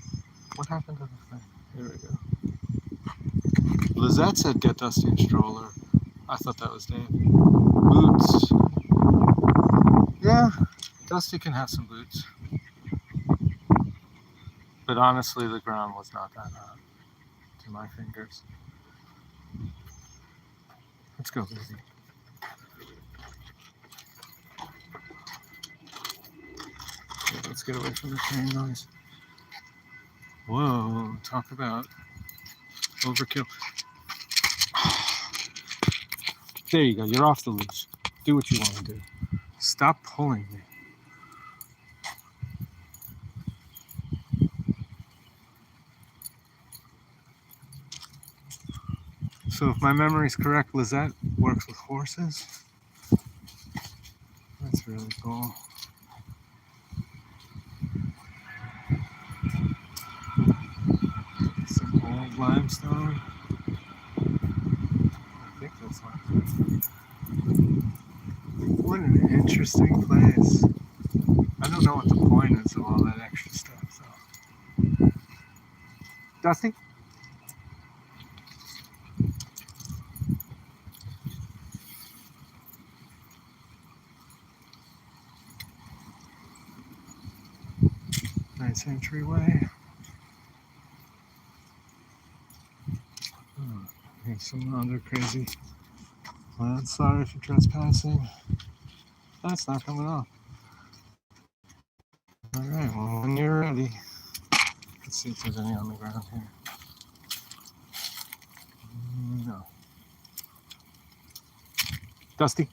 what happened to the thing? Here we go. Lizette said get Dusty a stroller. I thought that was Dave. Boots. Yeah, Dusty can have some boots. But honestly, the ground was not that hot to my fingers. Let's go, baby. Okay, let's get away from the train noise. Whoa, talk about overkill. There you go, you're off the leash. Do what you want to do. Stop pulling me. So if my memory's correct, Lizette works with horses. That's really cool. Some old limestone. I think that's limestone. What an interesting place. I don't know what the point is of all that extra stuff, though. Dusty? Nice entryway. Oh, here's some other crazy plants. Sorry if you're trespassing. That's not coming off. Alright, well, when you're ready, let's see if there's any on the ground here. No. Dusty,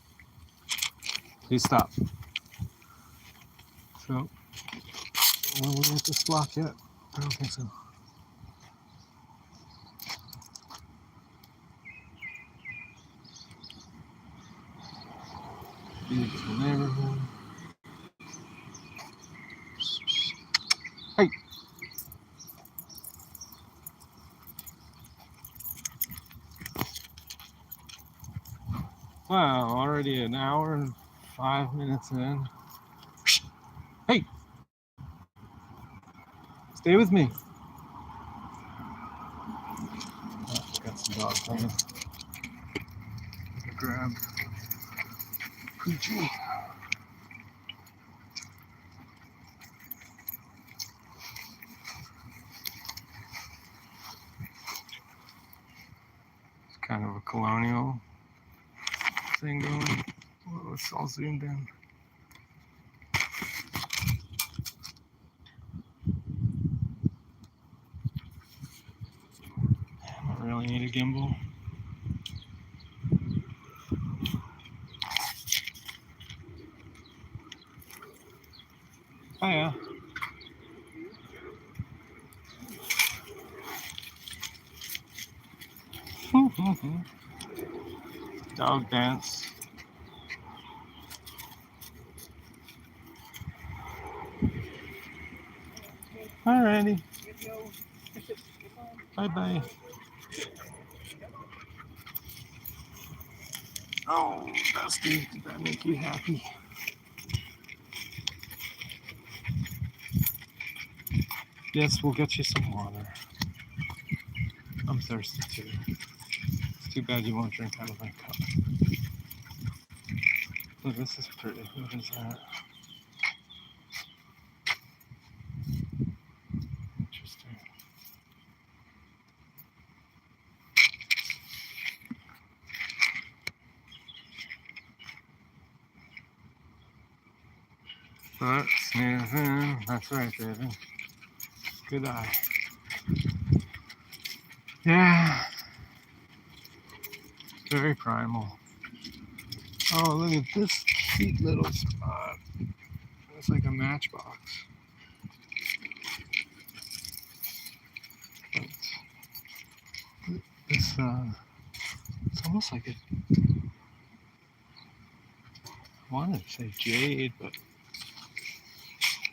please stop. So, will we hit this block yet? I don't think so. Beautiful neighborhood. Hey! Wow, already an hour and 5 minutes in. Hey! Stay with me. Oh, got some dogs coming. Grab Poochie. It's kind of a colonial thing going. Whoa, it's all zoomed in. I don't really need a gimbal. Dog dance. Alrighty. Bye-bye. Oh, Dusty, did that make you happy? Yes, we'll get you some water. I'm thirsty too. It's too bad you won't drink out of my cup. Oh, this is pretty. What is that? Interesting. But sniffing, that's right, David. Good eye. Yeah. Very primal. Oh, look at this cute little spot. It's like a matchbox. But this, it's almost like I wanted to say jade, but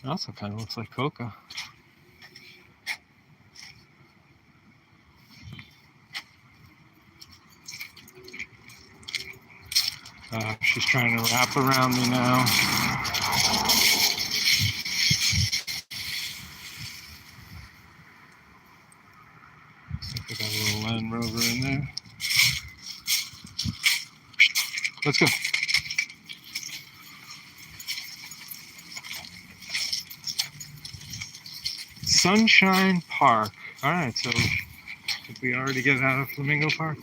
it also kind of looks like coca. She's trying to wrap around me now. We got a little Land Rover in there. Let's go. Sunshine Park. All right, so did we already get out of Flamingo Park?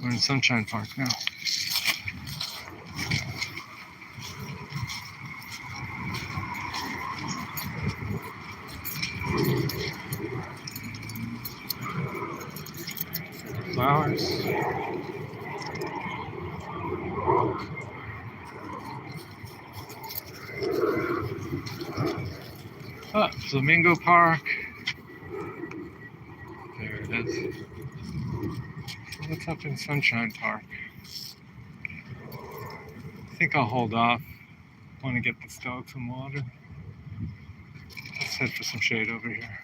We're in Sunshine Park now. Flowers. Oh, Flamingo Park. There it is. What's up in Sunshine Park? I think I'll hold off. I want to get this dog some water. Let's head for some shade over here.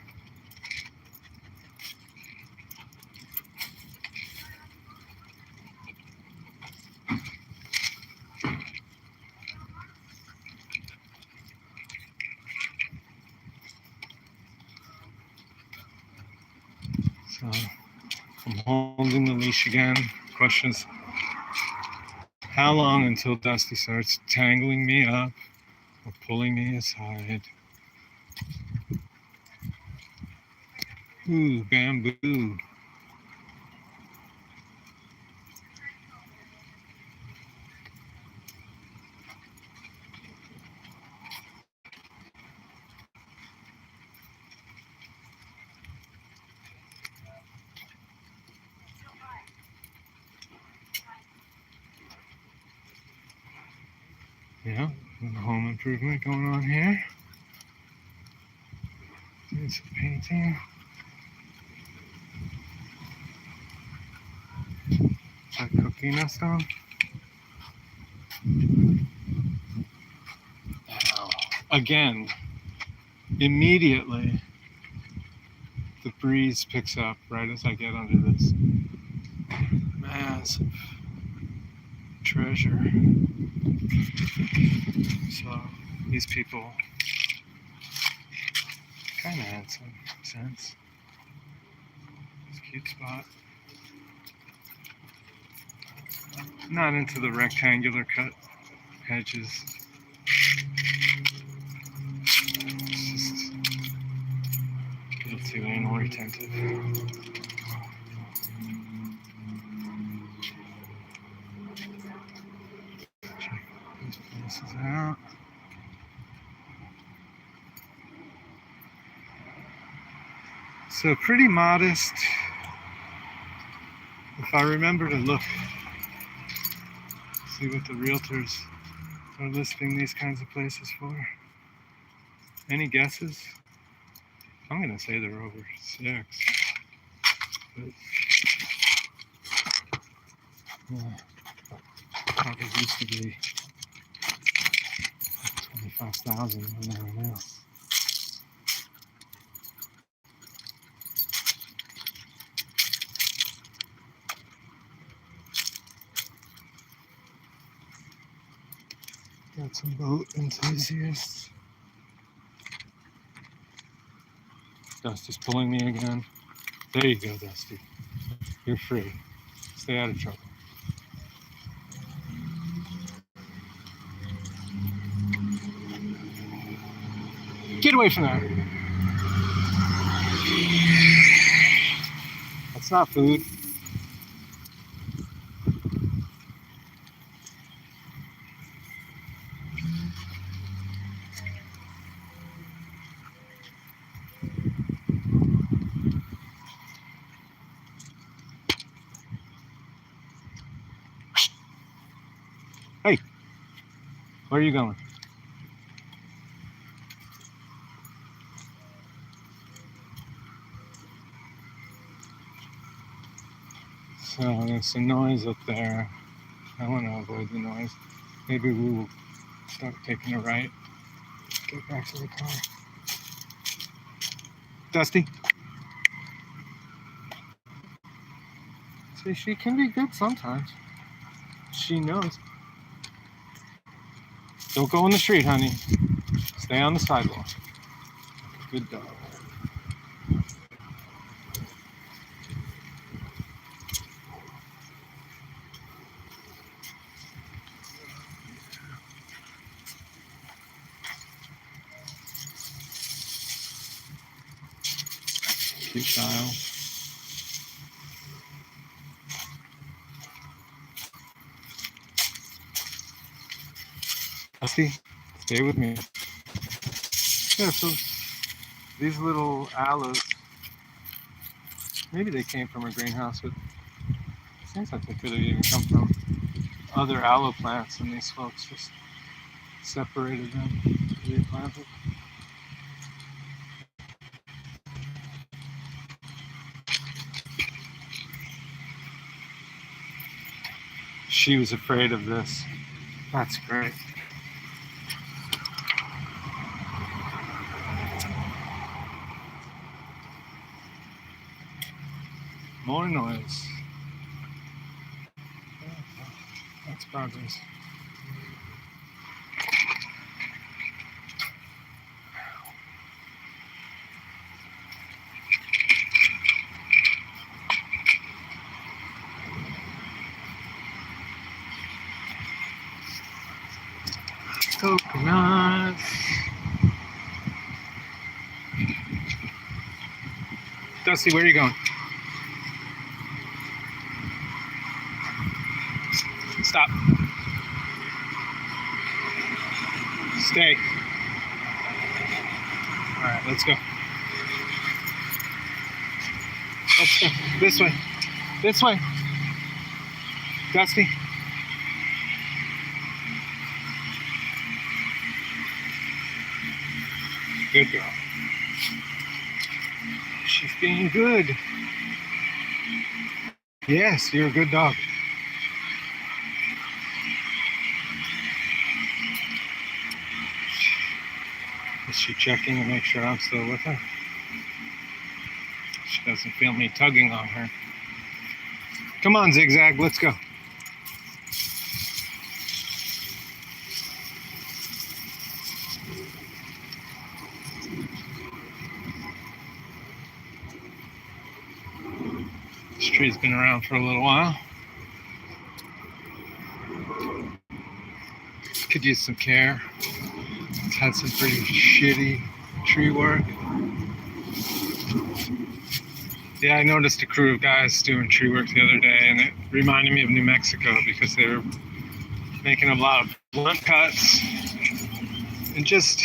So I'm holding the leash again. Question is, how long until Dusty starts tangling me up or pulling me aside? Ooh, bamboo. Yeah, home improvement going on here. Doing some painting. Is that cookie nest on? Now, again, immediately the breeze picks up right as I get under this massive treasure. So these people kind of had some sense. It's a cute spot. Not into the rectangular cut hedges. It's just a little too anal retentive. Check these places out. So pretty modest. If I remember to look, see what the realtors are listing these kinds of places for. Any guesses? I'm gonna say they're over 6. But Yeah, probably used to be 25,000 when they were new. Got some boat enthusiasts. Dusty's pulling me again. There you go, Dusty. You're free. Stay out of trouble. Get away from that. That's not food. Hey, where are you going? So there's some noise up there. I want to avoid the noise. Maybe we will start taking a right. Get back to the car. Dusty. See, she can be good sometimes. She knows. Don't go in the street, honey. Stay on the sidewalk. Good dog. Cute child. Dusty, stay with me. Yeah, so these little aloes, maybe they came from a greenhouse, but it seems like they could have even come from other aloe plants, and these folks just separated them, replanted. She was afraid of this. That's great. More noise. That's progress. Coconuts. Dusty, where are you going? Stop. Stay. All right, let's go. Let's go. This way. This way. Dusty. Good girl. She's being good. Yes, you're a good dog. Is she checking to make sure I'm still with her? She doesn't feel me tugging on her. Come on, Zigzag, let's go. This tree's been around for a little while. Could use some care. It's had some pretty shitty tree work. Yeah, I noticed a crew of guys doing tree work the other day, and it reminded me of New Mexico because they were making a lot of blunt cuts. And just,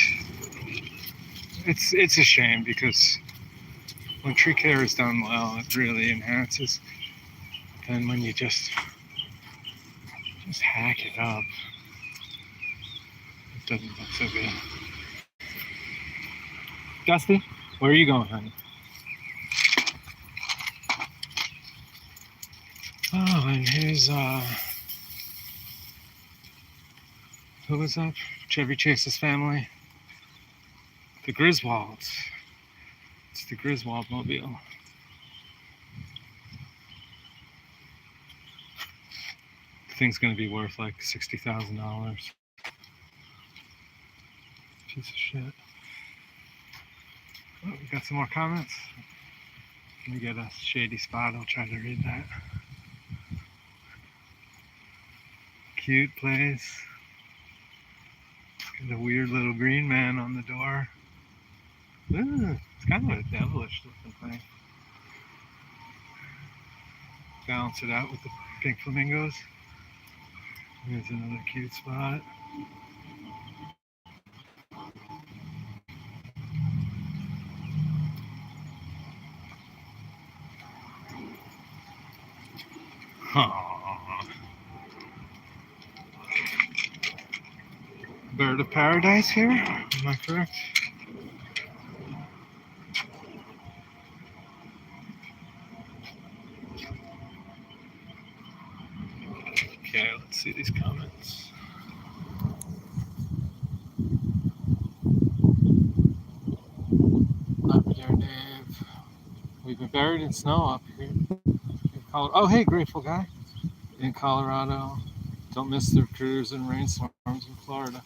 it's a shame because when tree care is done well, it really enhances. And when you just hack it up, it doesn't look so good. Dusty, where are you going, honey? Oh, and here's who was up? Chevy Chase's family. The Griswolds. It's the Griswold mobile. The thing's gonna be worth like $60,000. Piece of shit. Oh, we got some more comments. Let me get a shady spot. I'll try to read that. Cute place. Got a weird little green man on the door. Ooh, it's kind of a devilish looking thing. Balance it out with the pink flamingos. Here's another cute spot. Aww. Bird of paradise here, am I correct? Okay, let's see these comments. Up here, Dave. We've been buried in snow up here. Oh, hey, grateful guy. In Colorado. Don't miss the cruise and rainstorms in Florida.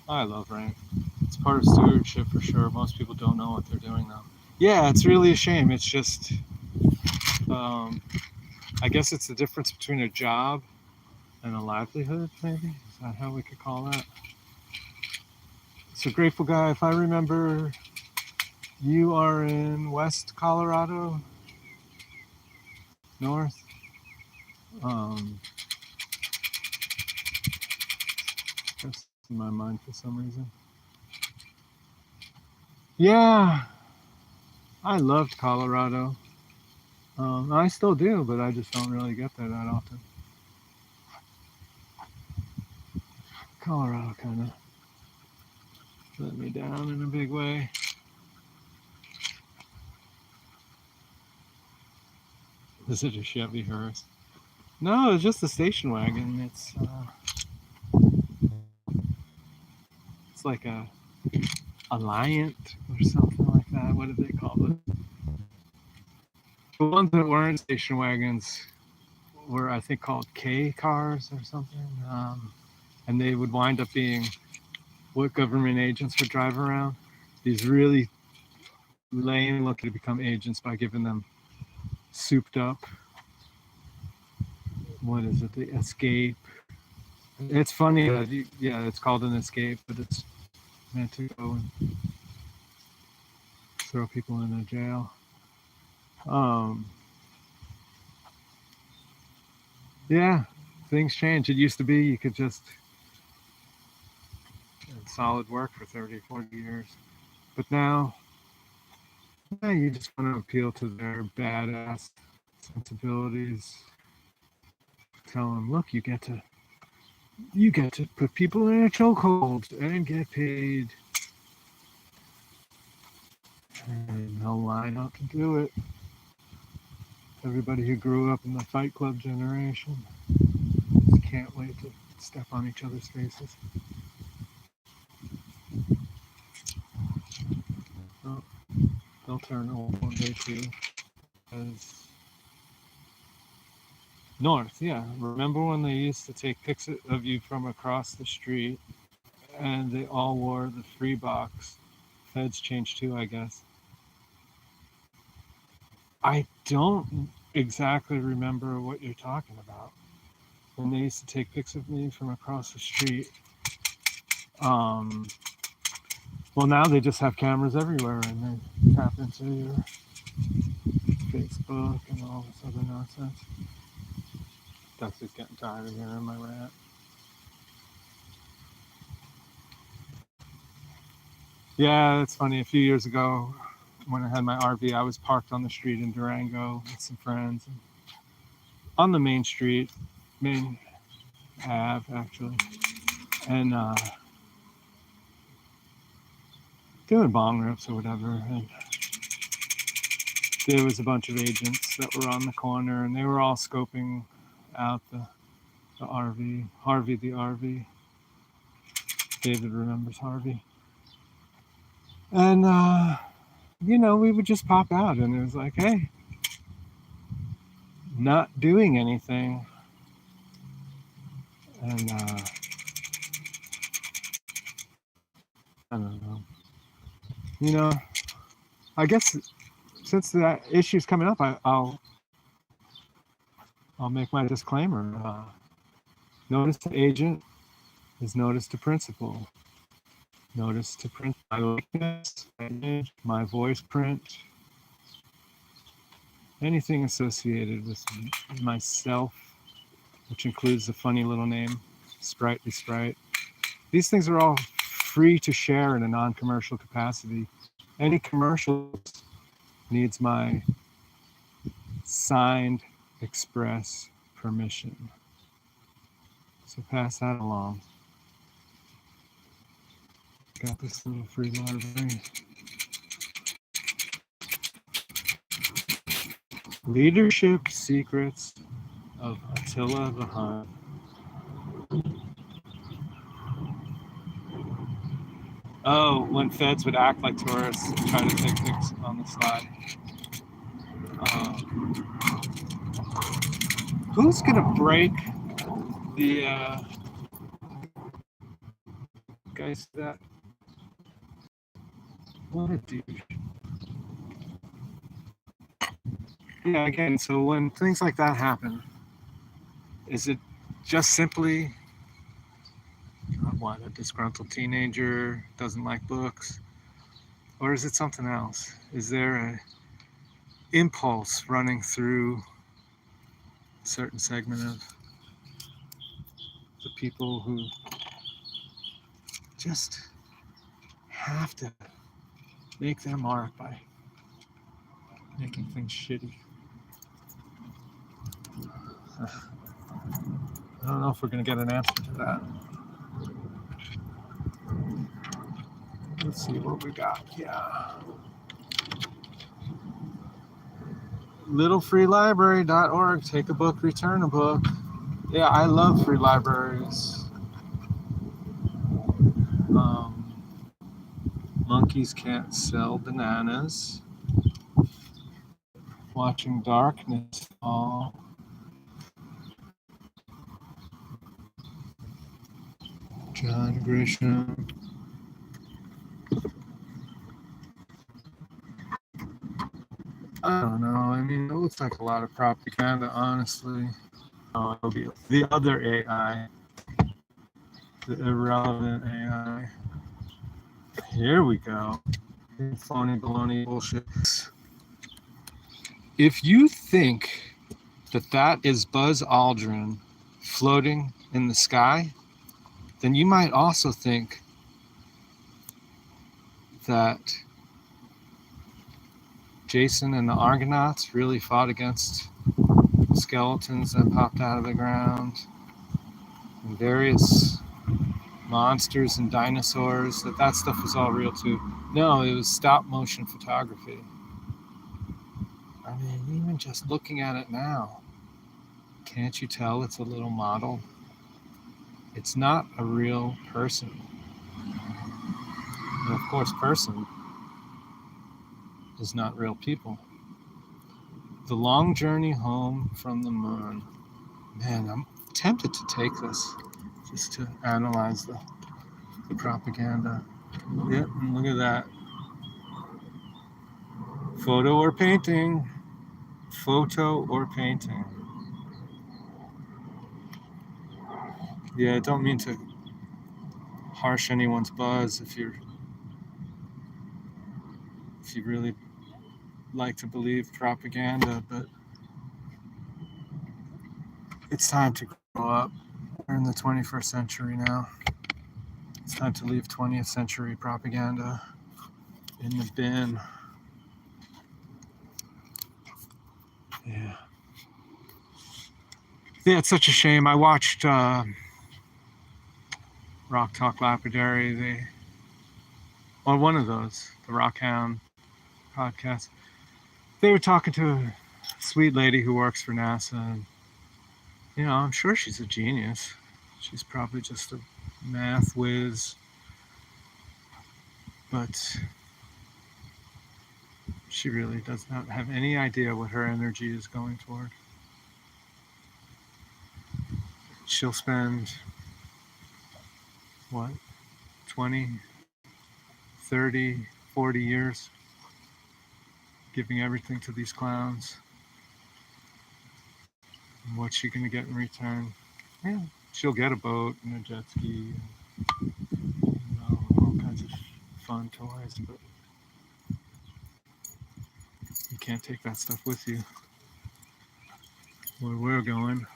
I love rain. It's part of stewardship for sure. Most people don't know what they're doing now. Yeah, it's really a shame. It's just, I guess it's the difference between a job and a livelihood, maybe? Is that how we could call that? So, grateful guy, if I remember, you are in West Colorado? North? That's in my mind for some reason. Yeah, I loved Colorado. I still do, but I just don't really get there that often. Colorado kind of let me down in a big way. Is it a Chevy hearse? No, it's just a station wagon. It's like a Alliant or something like that. What did they call it? The ones that weren't station wagons were, I think, called K cars or something. And they would wind up being what government agents would drive around. These really lame looking to become agents by giving them souped up, what is it, the Escape. It's funny that, yeah, it's called an Escape, but it's meant to go and throw people in a jail. Yeah, things change. It used to be you could just solid work for 30, 40 years. But now, yeah, you just want to appeal to their badass sensibilities. Tell them, look, you get to put people in a chokehold and get paid. And they'll line up to do it. Everybody who grew up in the Fight Club generation just can't wait to step on each other's faces. Oh, they'll turn old one day too. As North, yeah. Remember when they used to take pics of you from across the street and they all wore the free box? Feds changed too, I guess. I don't exactly remember what you're talking about. When they used to take pics of me from across the street. Well, now they just have cameras everywhere and they tap into your Facebook and all this other nonsense. Dusty's getting tired of hearing my rant. Yeah, it's funny. A few years ago, when I had my RV, I was parked on the street in Durango with some friends. And on the main street, main Ave, actually. And doing bong rips or whatever. And there was a bunch of agents that were on the corner, and they were all scoping out the RV, Harvey the RV. David remembers Harvey. And, we would just pop out and it was like, hey, not doing anything. And, I don't know. I guess since that issue's coming up, I'll make my disclaimer. Notice to agent is notice to principal. Notice to print my likeness, my voice print, anything associated with myself, which includes the funny little name, Sprightly Sprite. These things are all free to share in a non-commercial capacity. Any commercials needs my signed express permission. So pass that along. Got this little free library. Leadership Secrets of Attila the Hun. Oh, when feds would act like tourists and try to take things on the slide. Who's gonna break the guys that? What a douche. Yeah, again, so when things like that happen, is it just simply what, a disgruntled teenager doesn't like books? Or is it something else? Is there an impulse running through a certain segment of the people who just have to make their mark by making things shitty? I don't know if we're going to get an answer to that. Let's see what we got. Yeah. Littlefreelibrary.org. Take a book, return a book. Yeah, I love free libraries. Monkeys can't sell bananas. Watching darkness fall. John Grisham. I don't know. I mean, it looks like a lot of propaganda, honestly. Oh, it'll be the other AI, the irrelevant AI. Here we go. Phony baloney bullshit. If you think that is Buzz Aldrin floating in the sky, then you might also think that Jason and the Argonauts really fought against skeletons that popped out of the ground, and various monsters and dinosaurs, that stuff was all real too. No, it was stop motion photography. I mean, even just looking at it now, can't you tell it's a little model? It's not a real person. And of course, person is not real people. The Long Journey Home from the Moon. Man, I'm tempted to take this just to analyze the propaganda. Yep, and look at that. Photo or painting. Photo or painting. Yeah, I don't mean to harsh anyone's buzz if you really like to believe propaganda, but it's time to grow up. We're in the 21st century now. It's time to leave 20th century propaganda in the bin. Yeah, it's such a shame. I watched Rock Talk Lapidary, or one of those, the Rockhound podcast. They were talking to a sweet lady who works for NASA, and You know, I'm sure she's a genius. She's probably just a math whiz, but she really does not have any idea what her energy is going toward. She'll spend, what, 20, 30, 40 years giving everything to these clowns. And what's she going to get in return? Yeah, she'll get a boat and a jet ski, and, all kinds of fun toys, but you can't take that stuff with you where we're going.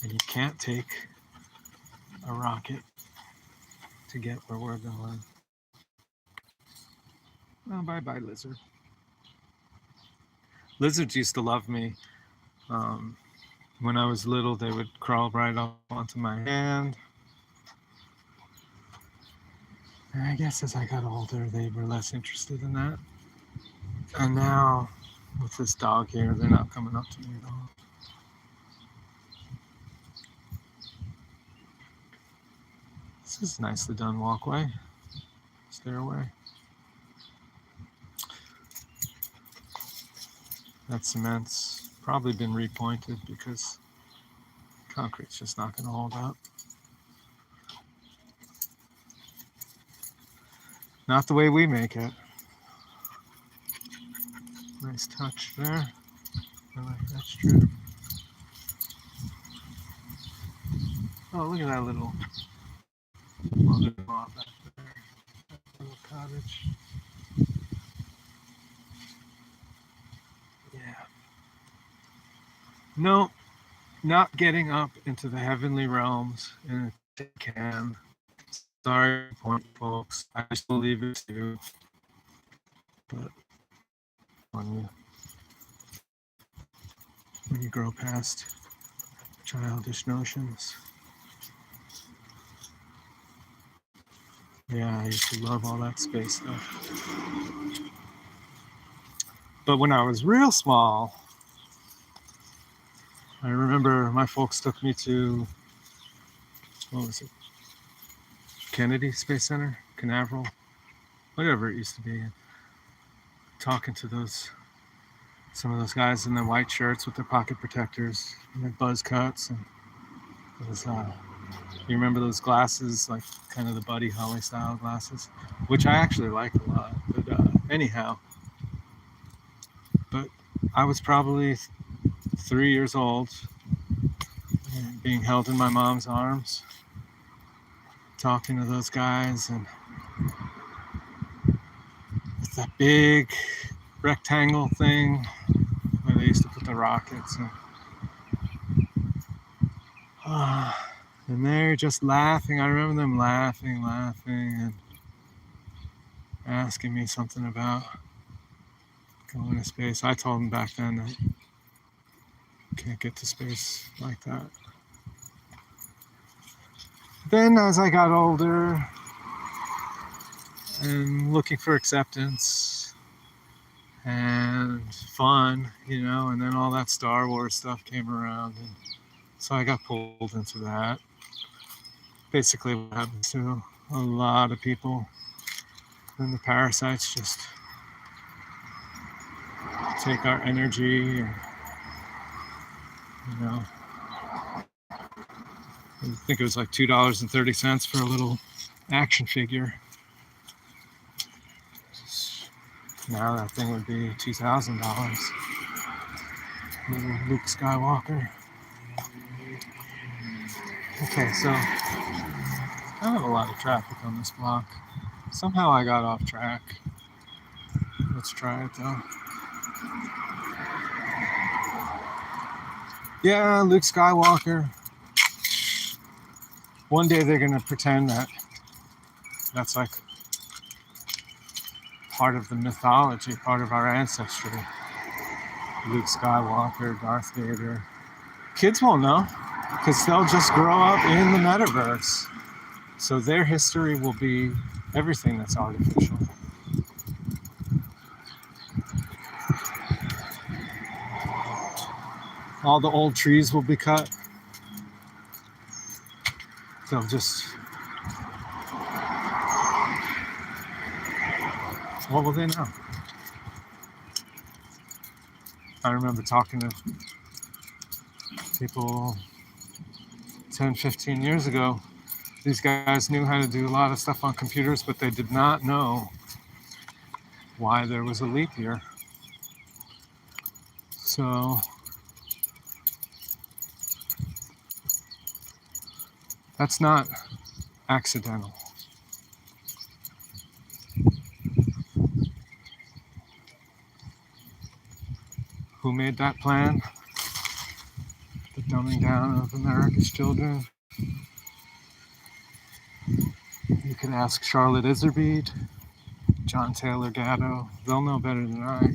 And you can't take a rocket to get where we're going. Oh, bye-bye, lizard. Lizards used to love me. When I was little, they would crawl right up onto my hand. And I guess as I got older, they were less interested in that. And now, with this dog here, they're not coming up to me at all. This is a nicely done walkway, stairway. That cement's probably been repointed because concrete's just not going to hold up. Not the way we make it. Nice touch there. I like that strip. Oh, look at that little mother-in-law back there. That little cottage. Yeah. No, not getting up into the heavenly realms in a tin can. Sorry, point folks. I just believe it too. But when you grow past childish notions. Yeah, I used to love all that space stuff. But when I was real small, I remember my folks took me to, what was it? Kennedy Space Center, Canaveral, whatever it used to be. Talking to some of those guys in their white shirts with their pocket protectors and their buzz cuts, and it was, you remember those glasses, like kind of the Buddy Holly style glasses, which I actually liked a lot. But anyhow, but I was probably 3 years old, being held in my mom's arms, talking to those guys, and with that big rectangle thing where they used to put the rockets, and they're just laughing. I remember them laughing, and asking me something about going to space. I told them back then that you can't get to space like that. Then as I got older and looking for acceptance and fun, and then all that Star Wars stuff came around, and so I got pulled into that. Basically what happens to a lot of people, and the parasites just take our energy, and I think it was like $2.30 for a little action figure. Now that thing would be $2,000. Little Luke Skywalker. Okay, so I have a lot of traffic on this block. Somehow I got off track. Let's try it though. Yeah, Luke Skywalker. One day they're going to pretend that that's like part of the mythology, part of our ancestry. Luke Skywalker, Darth Vader. Kids won't know because they'll just grow up in the metaverse. So their history will be everything that's artificial. All the old trees will be cut. They'll just, what will they know? I remember talking to people 10, 15 years ago. These guys knew how to do a lot of stuff on computers, but they did not know why there was a leap year. So that's not accidental. Who made that plan? The dumbing down of America's children. You can ask Charlotte Iserbyt, John Taylor Gatto. They'll know better than I.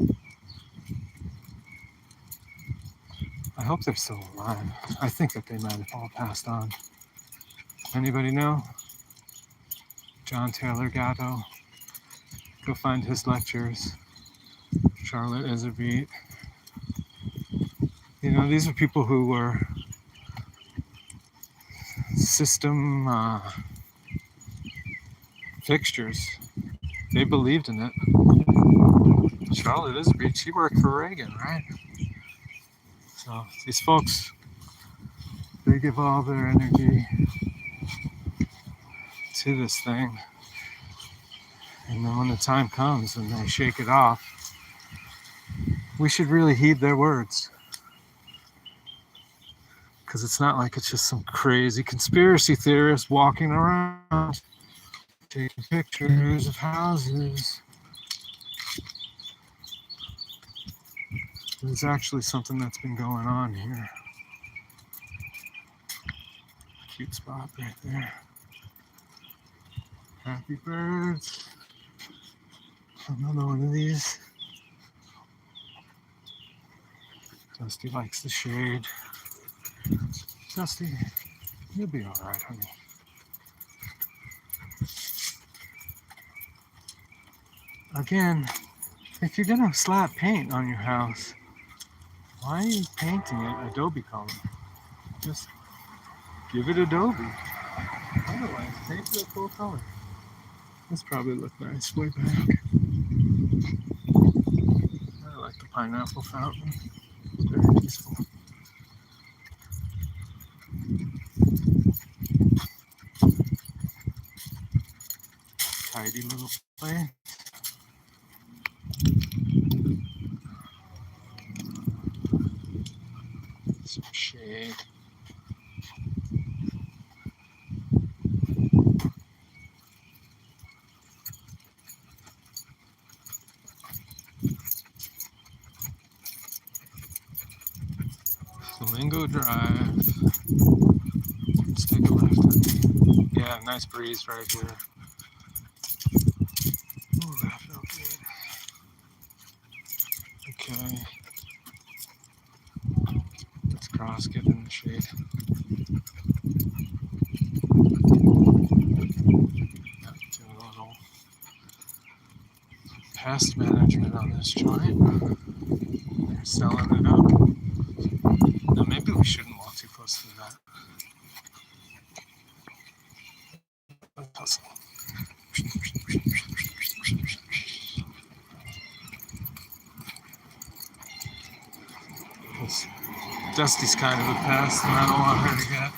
I hope they're still alive. I think that they might have all passed on. Anybody know? John Taylor Gatto. Go find his lectures. Charlotte Iserbyt. You know, these are people who were system fixtures. They believed in it. Charlotte Iserbyt, she worked for Reagan, right? So these folks, they give all their energy to this thing. And then when the time comes and they shake it off, we should really heed their words. Because it's not like it's just some crazy conspiracy theorist walking around taking pictures of houses. There's actually something that's been going on here. Cute spot right there. Happy birds. Another one of these. Dusty likes the shade. Dusty, you'll be all right, honey. Again, if you're gonna slap paint on your house, why are you painting it Adobe color? Just give it Adobe. Otherwise, paint it a full color. This probably looked nice way back. I like the pineapple fountain. It's very peaceful. Tidy little place. Some shade. Flamingo Drive. Let's take a left. Yeah, nice breeze right here. Oh, that felt good. Okay. Let's cross, get in the shade. Do a little pest management on this joint. They're selling it up. Now maybe we shouldn't walk too close to that. Puzzle. Dusty's kind of a pest, and I don't want her to get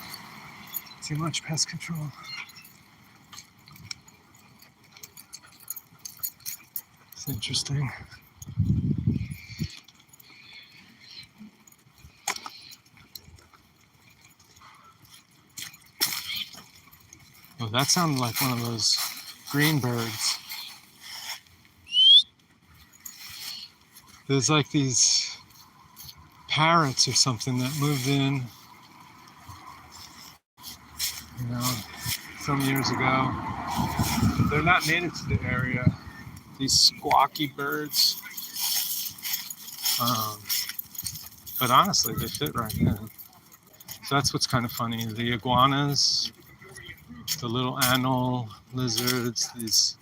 too much pest control. It's interesting. Oh, that sounded like one of those green birds. There's like these parrots or something that moved in, you know, some years ago. They're not native to the area. These squawky birds. But honestly, they fit right in. So that's what's kind of funny. The iguanas, the little anole lizards, these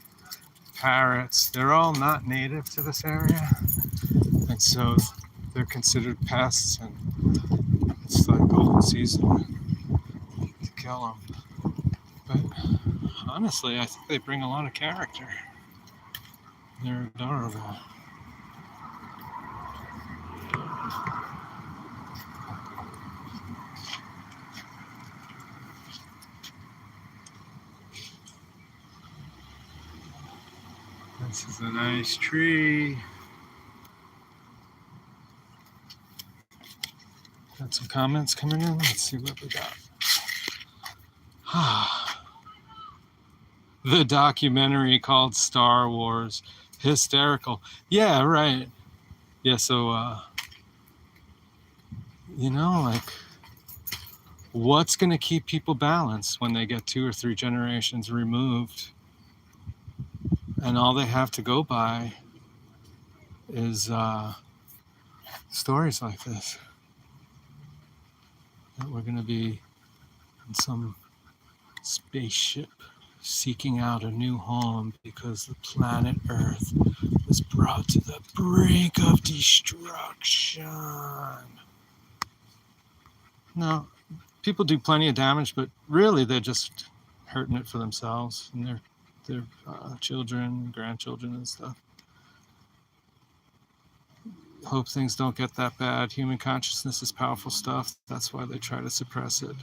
parrots, they're all not native to this area. And so they're considered pests, and It's like golden season to kill them. But honestly, I think they bring a lot of character. They're adorable. This is a nice tree. Got some comments coming in. Let's see what we got. The documentary called Star Wars. Hysterical. Yeah, right. Yeah, so, like, what's going to keep people balanced when they get 2 or 3 generations removed? And all they have to go by is stories like this. That we're going to be in some spaceship seeking out a new home because the planet Earth was brought to the brink of destruction. No, people do plenty of damage, but really they're just hurting it for themselves and their children, grandchildren, and stuff. Hope things don't get that bad. Human consciousness is powerful stuff. That's why they try to suppress it.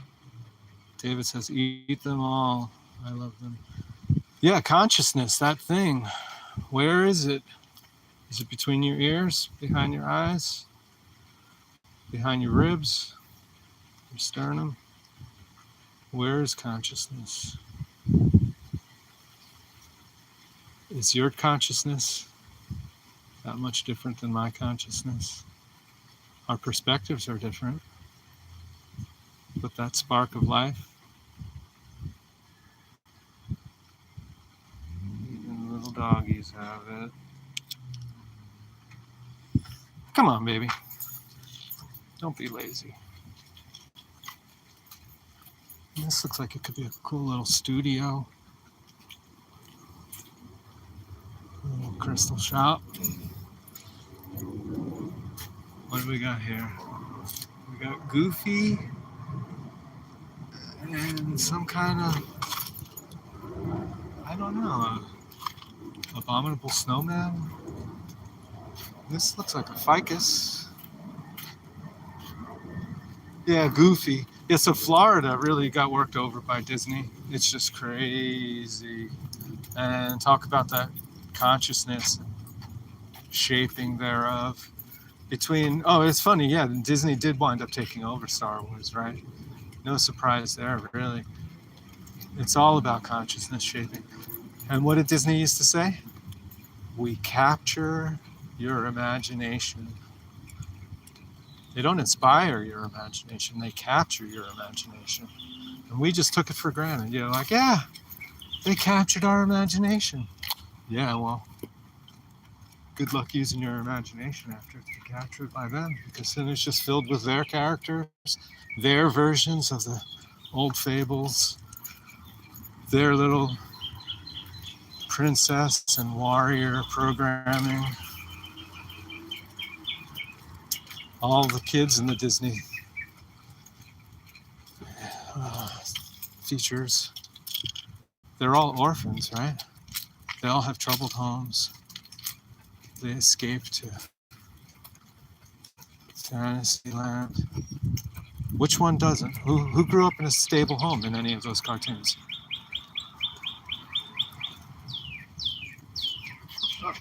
David says, eat them all. I love them. Yeah, consciousness, that thing. Where is it? Is it between your ears, behind your eyes, behind your ribs, your sternum? Where is consciousness? Is your consciousness that much different than my consciousness? Our perspectives are different, but that spark of life, even little doggies have it. Come on, baby. Don't be lazy. This looks like it could be a cool little studio. A little crystal shop. What do we got here? We got Goofy and some kind of, I don't know, abominable snowman. This looks like a ficus. Yeah, Goofy. Yeah, so Florida really got worked over by Disney. It's just crazy. And talk about that consciousness shaping thereof. It's funny, yeah, Disney did wind up taking over Star Wars, right? No surprise there, really. It's all about consciousness shaping. And what did Disney used to say? We capture your imagination. They don't inspire your imagination, they capture your imagination. And we just took it for granted. Like, yeah, they captured our imagination. Yeah, well, good luck using your imagination after it's been captured by them, because then it's just filled with their characters, their versions of the old fables, their little princess and warrior programming. All the kids in the Disney features, they're all orphans, right? They all have troubled homes. They escape to Fantasyland. Which one doesn't? Who grew up in a stable home in any of those cartoons? Oh.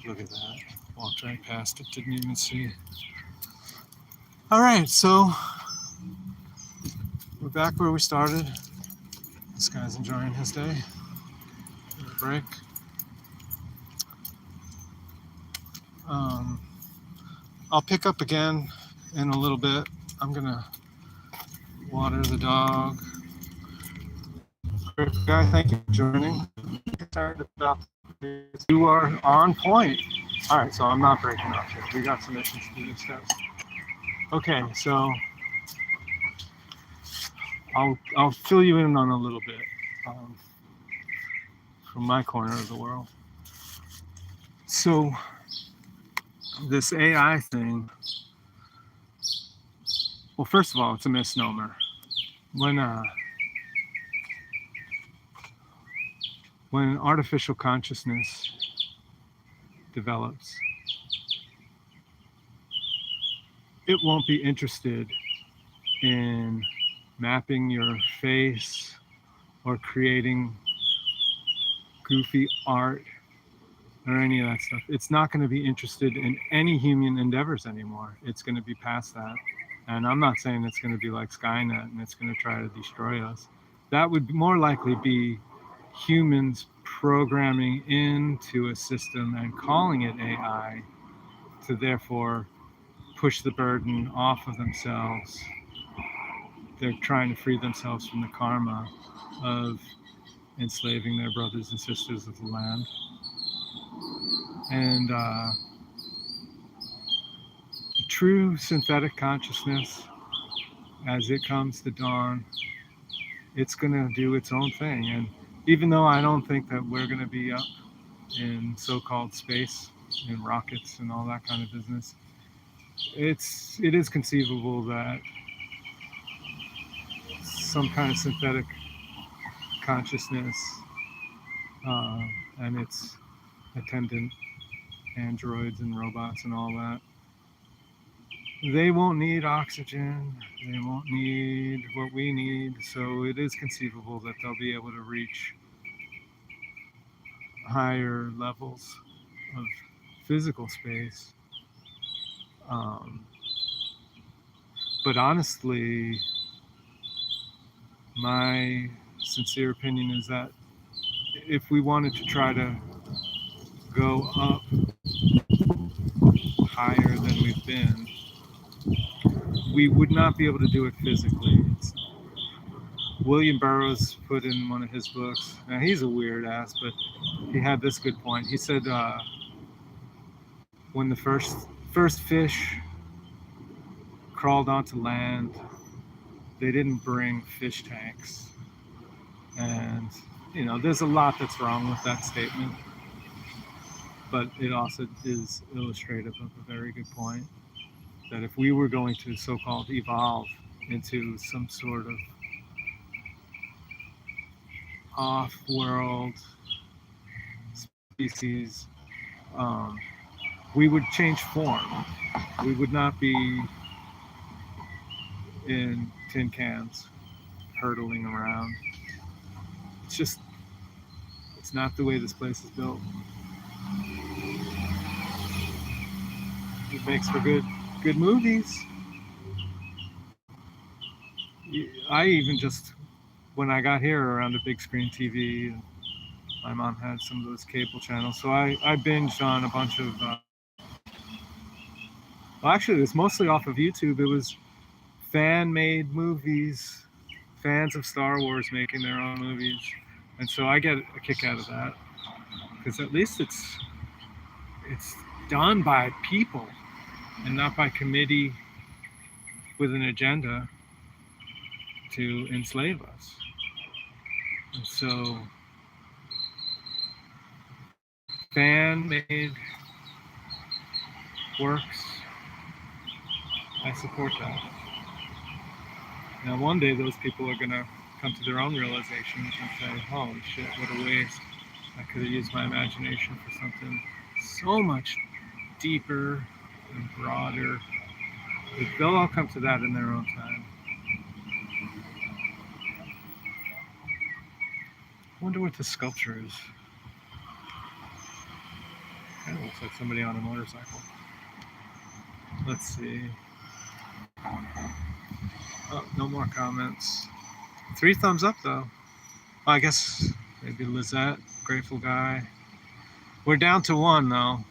Look at that. Walked right past it, didn't even see. All right, so we're back where we started. This guy's enjoying his day. A break. I'll pick up again in a little bit. I'm gonna water the dog. Great guy, thank you for joining. You are on point. All right, so I'm not breaking off here. We got some issues to do steps. Okay, so I'll fill you in on a little bit from my corner of the world. So this AI thing, Well, first of all, it's a misnomer. When artificial consciousness develops, it won't be interested in mapping your face or creating goofy art or any of that stuff. It's not going to be interested in any human endeavors anymore. It's going to be past that. And I'm not saying it's going to be like Skynet and it's going to try to destroy us. That would more likely be humans programming into a system and calling it AI to therefore push the burden off of themselves. They're trying to free themselves from the karma of enslaving their brothers and sisters of the land. And true synthetic consciousness, as it comes to dawn, it's going to do its own thing. And even though I don't think that we're going to be up in so-called space, in rockets and all that kind of business, it is conceivable that some kind of synthetic consciousness and its attendant androids and robots and all that, they won't need oxygen, they won't need what we need, so it is conceivable that they'll be able to reach higher levels of physical space. But honestly, my sincere opinion is that if we wanted to try to go up higher than we've been, we would not be able to do it physically. William Burroughs put in one of his books, now he's a weird ass, but he had this good point. He said when the first fish crawled onto land, they didn't bring fish tanks. And, you know, there's a lot that's wrong with that statement, but it also is illustrative of a very good point, that if we were going to so-called evolve into some sort of off-world species, we would change form. We would not be in tin cans hurtling around. It's not the way this place is built. It makes for good movies. I even just, when I got here, around a big screen TV, and my mom had some of those cable channels, so I binged on a bunch of, well, actually it was mostly off of YouTube. It was fan-made movies, fans of Star Wars making their own movies. And so I get a kick out of that, because at least it's done by people and not by committee with an agenda to enslave us. And so fan-made works, I support that. Now one day those people are going to come to their own realizations and say, holy shit, what a waste. I could have used my imagination for something so much deeper and broader. But they'll all come to that in their own time. I wonder what this sculpture is. Kind of looks like somebody on a motorcycle. Let's see. Oh, no more comments. 3 thumbs up though. I guess maybe Lizette, Grateful Guy. We're down to 1 though.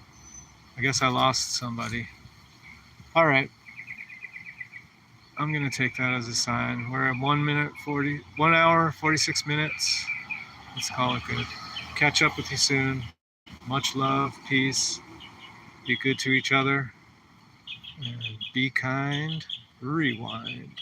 I guess I lost somebody. All right. I'm gonna take that as a sign. We're at 1 hour, 46 minutes. Let's call it good. Catch up with you soon. Much love, peace. Be good to each other. And be kind. Rewind.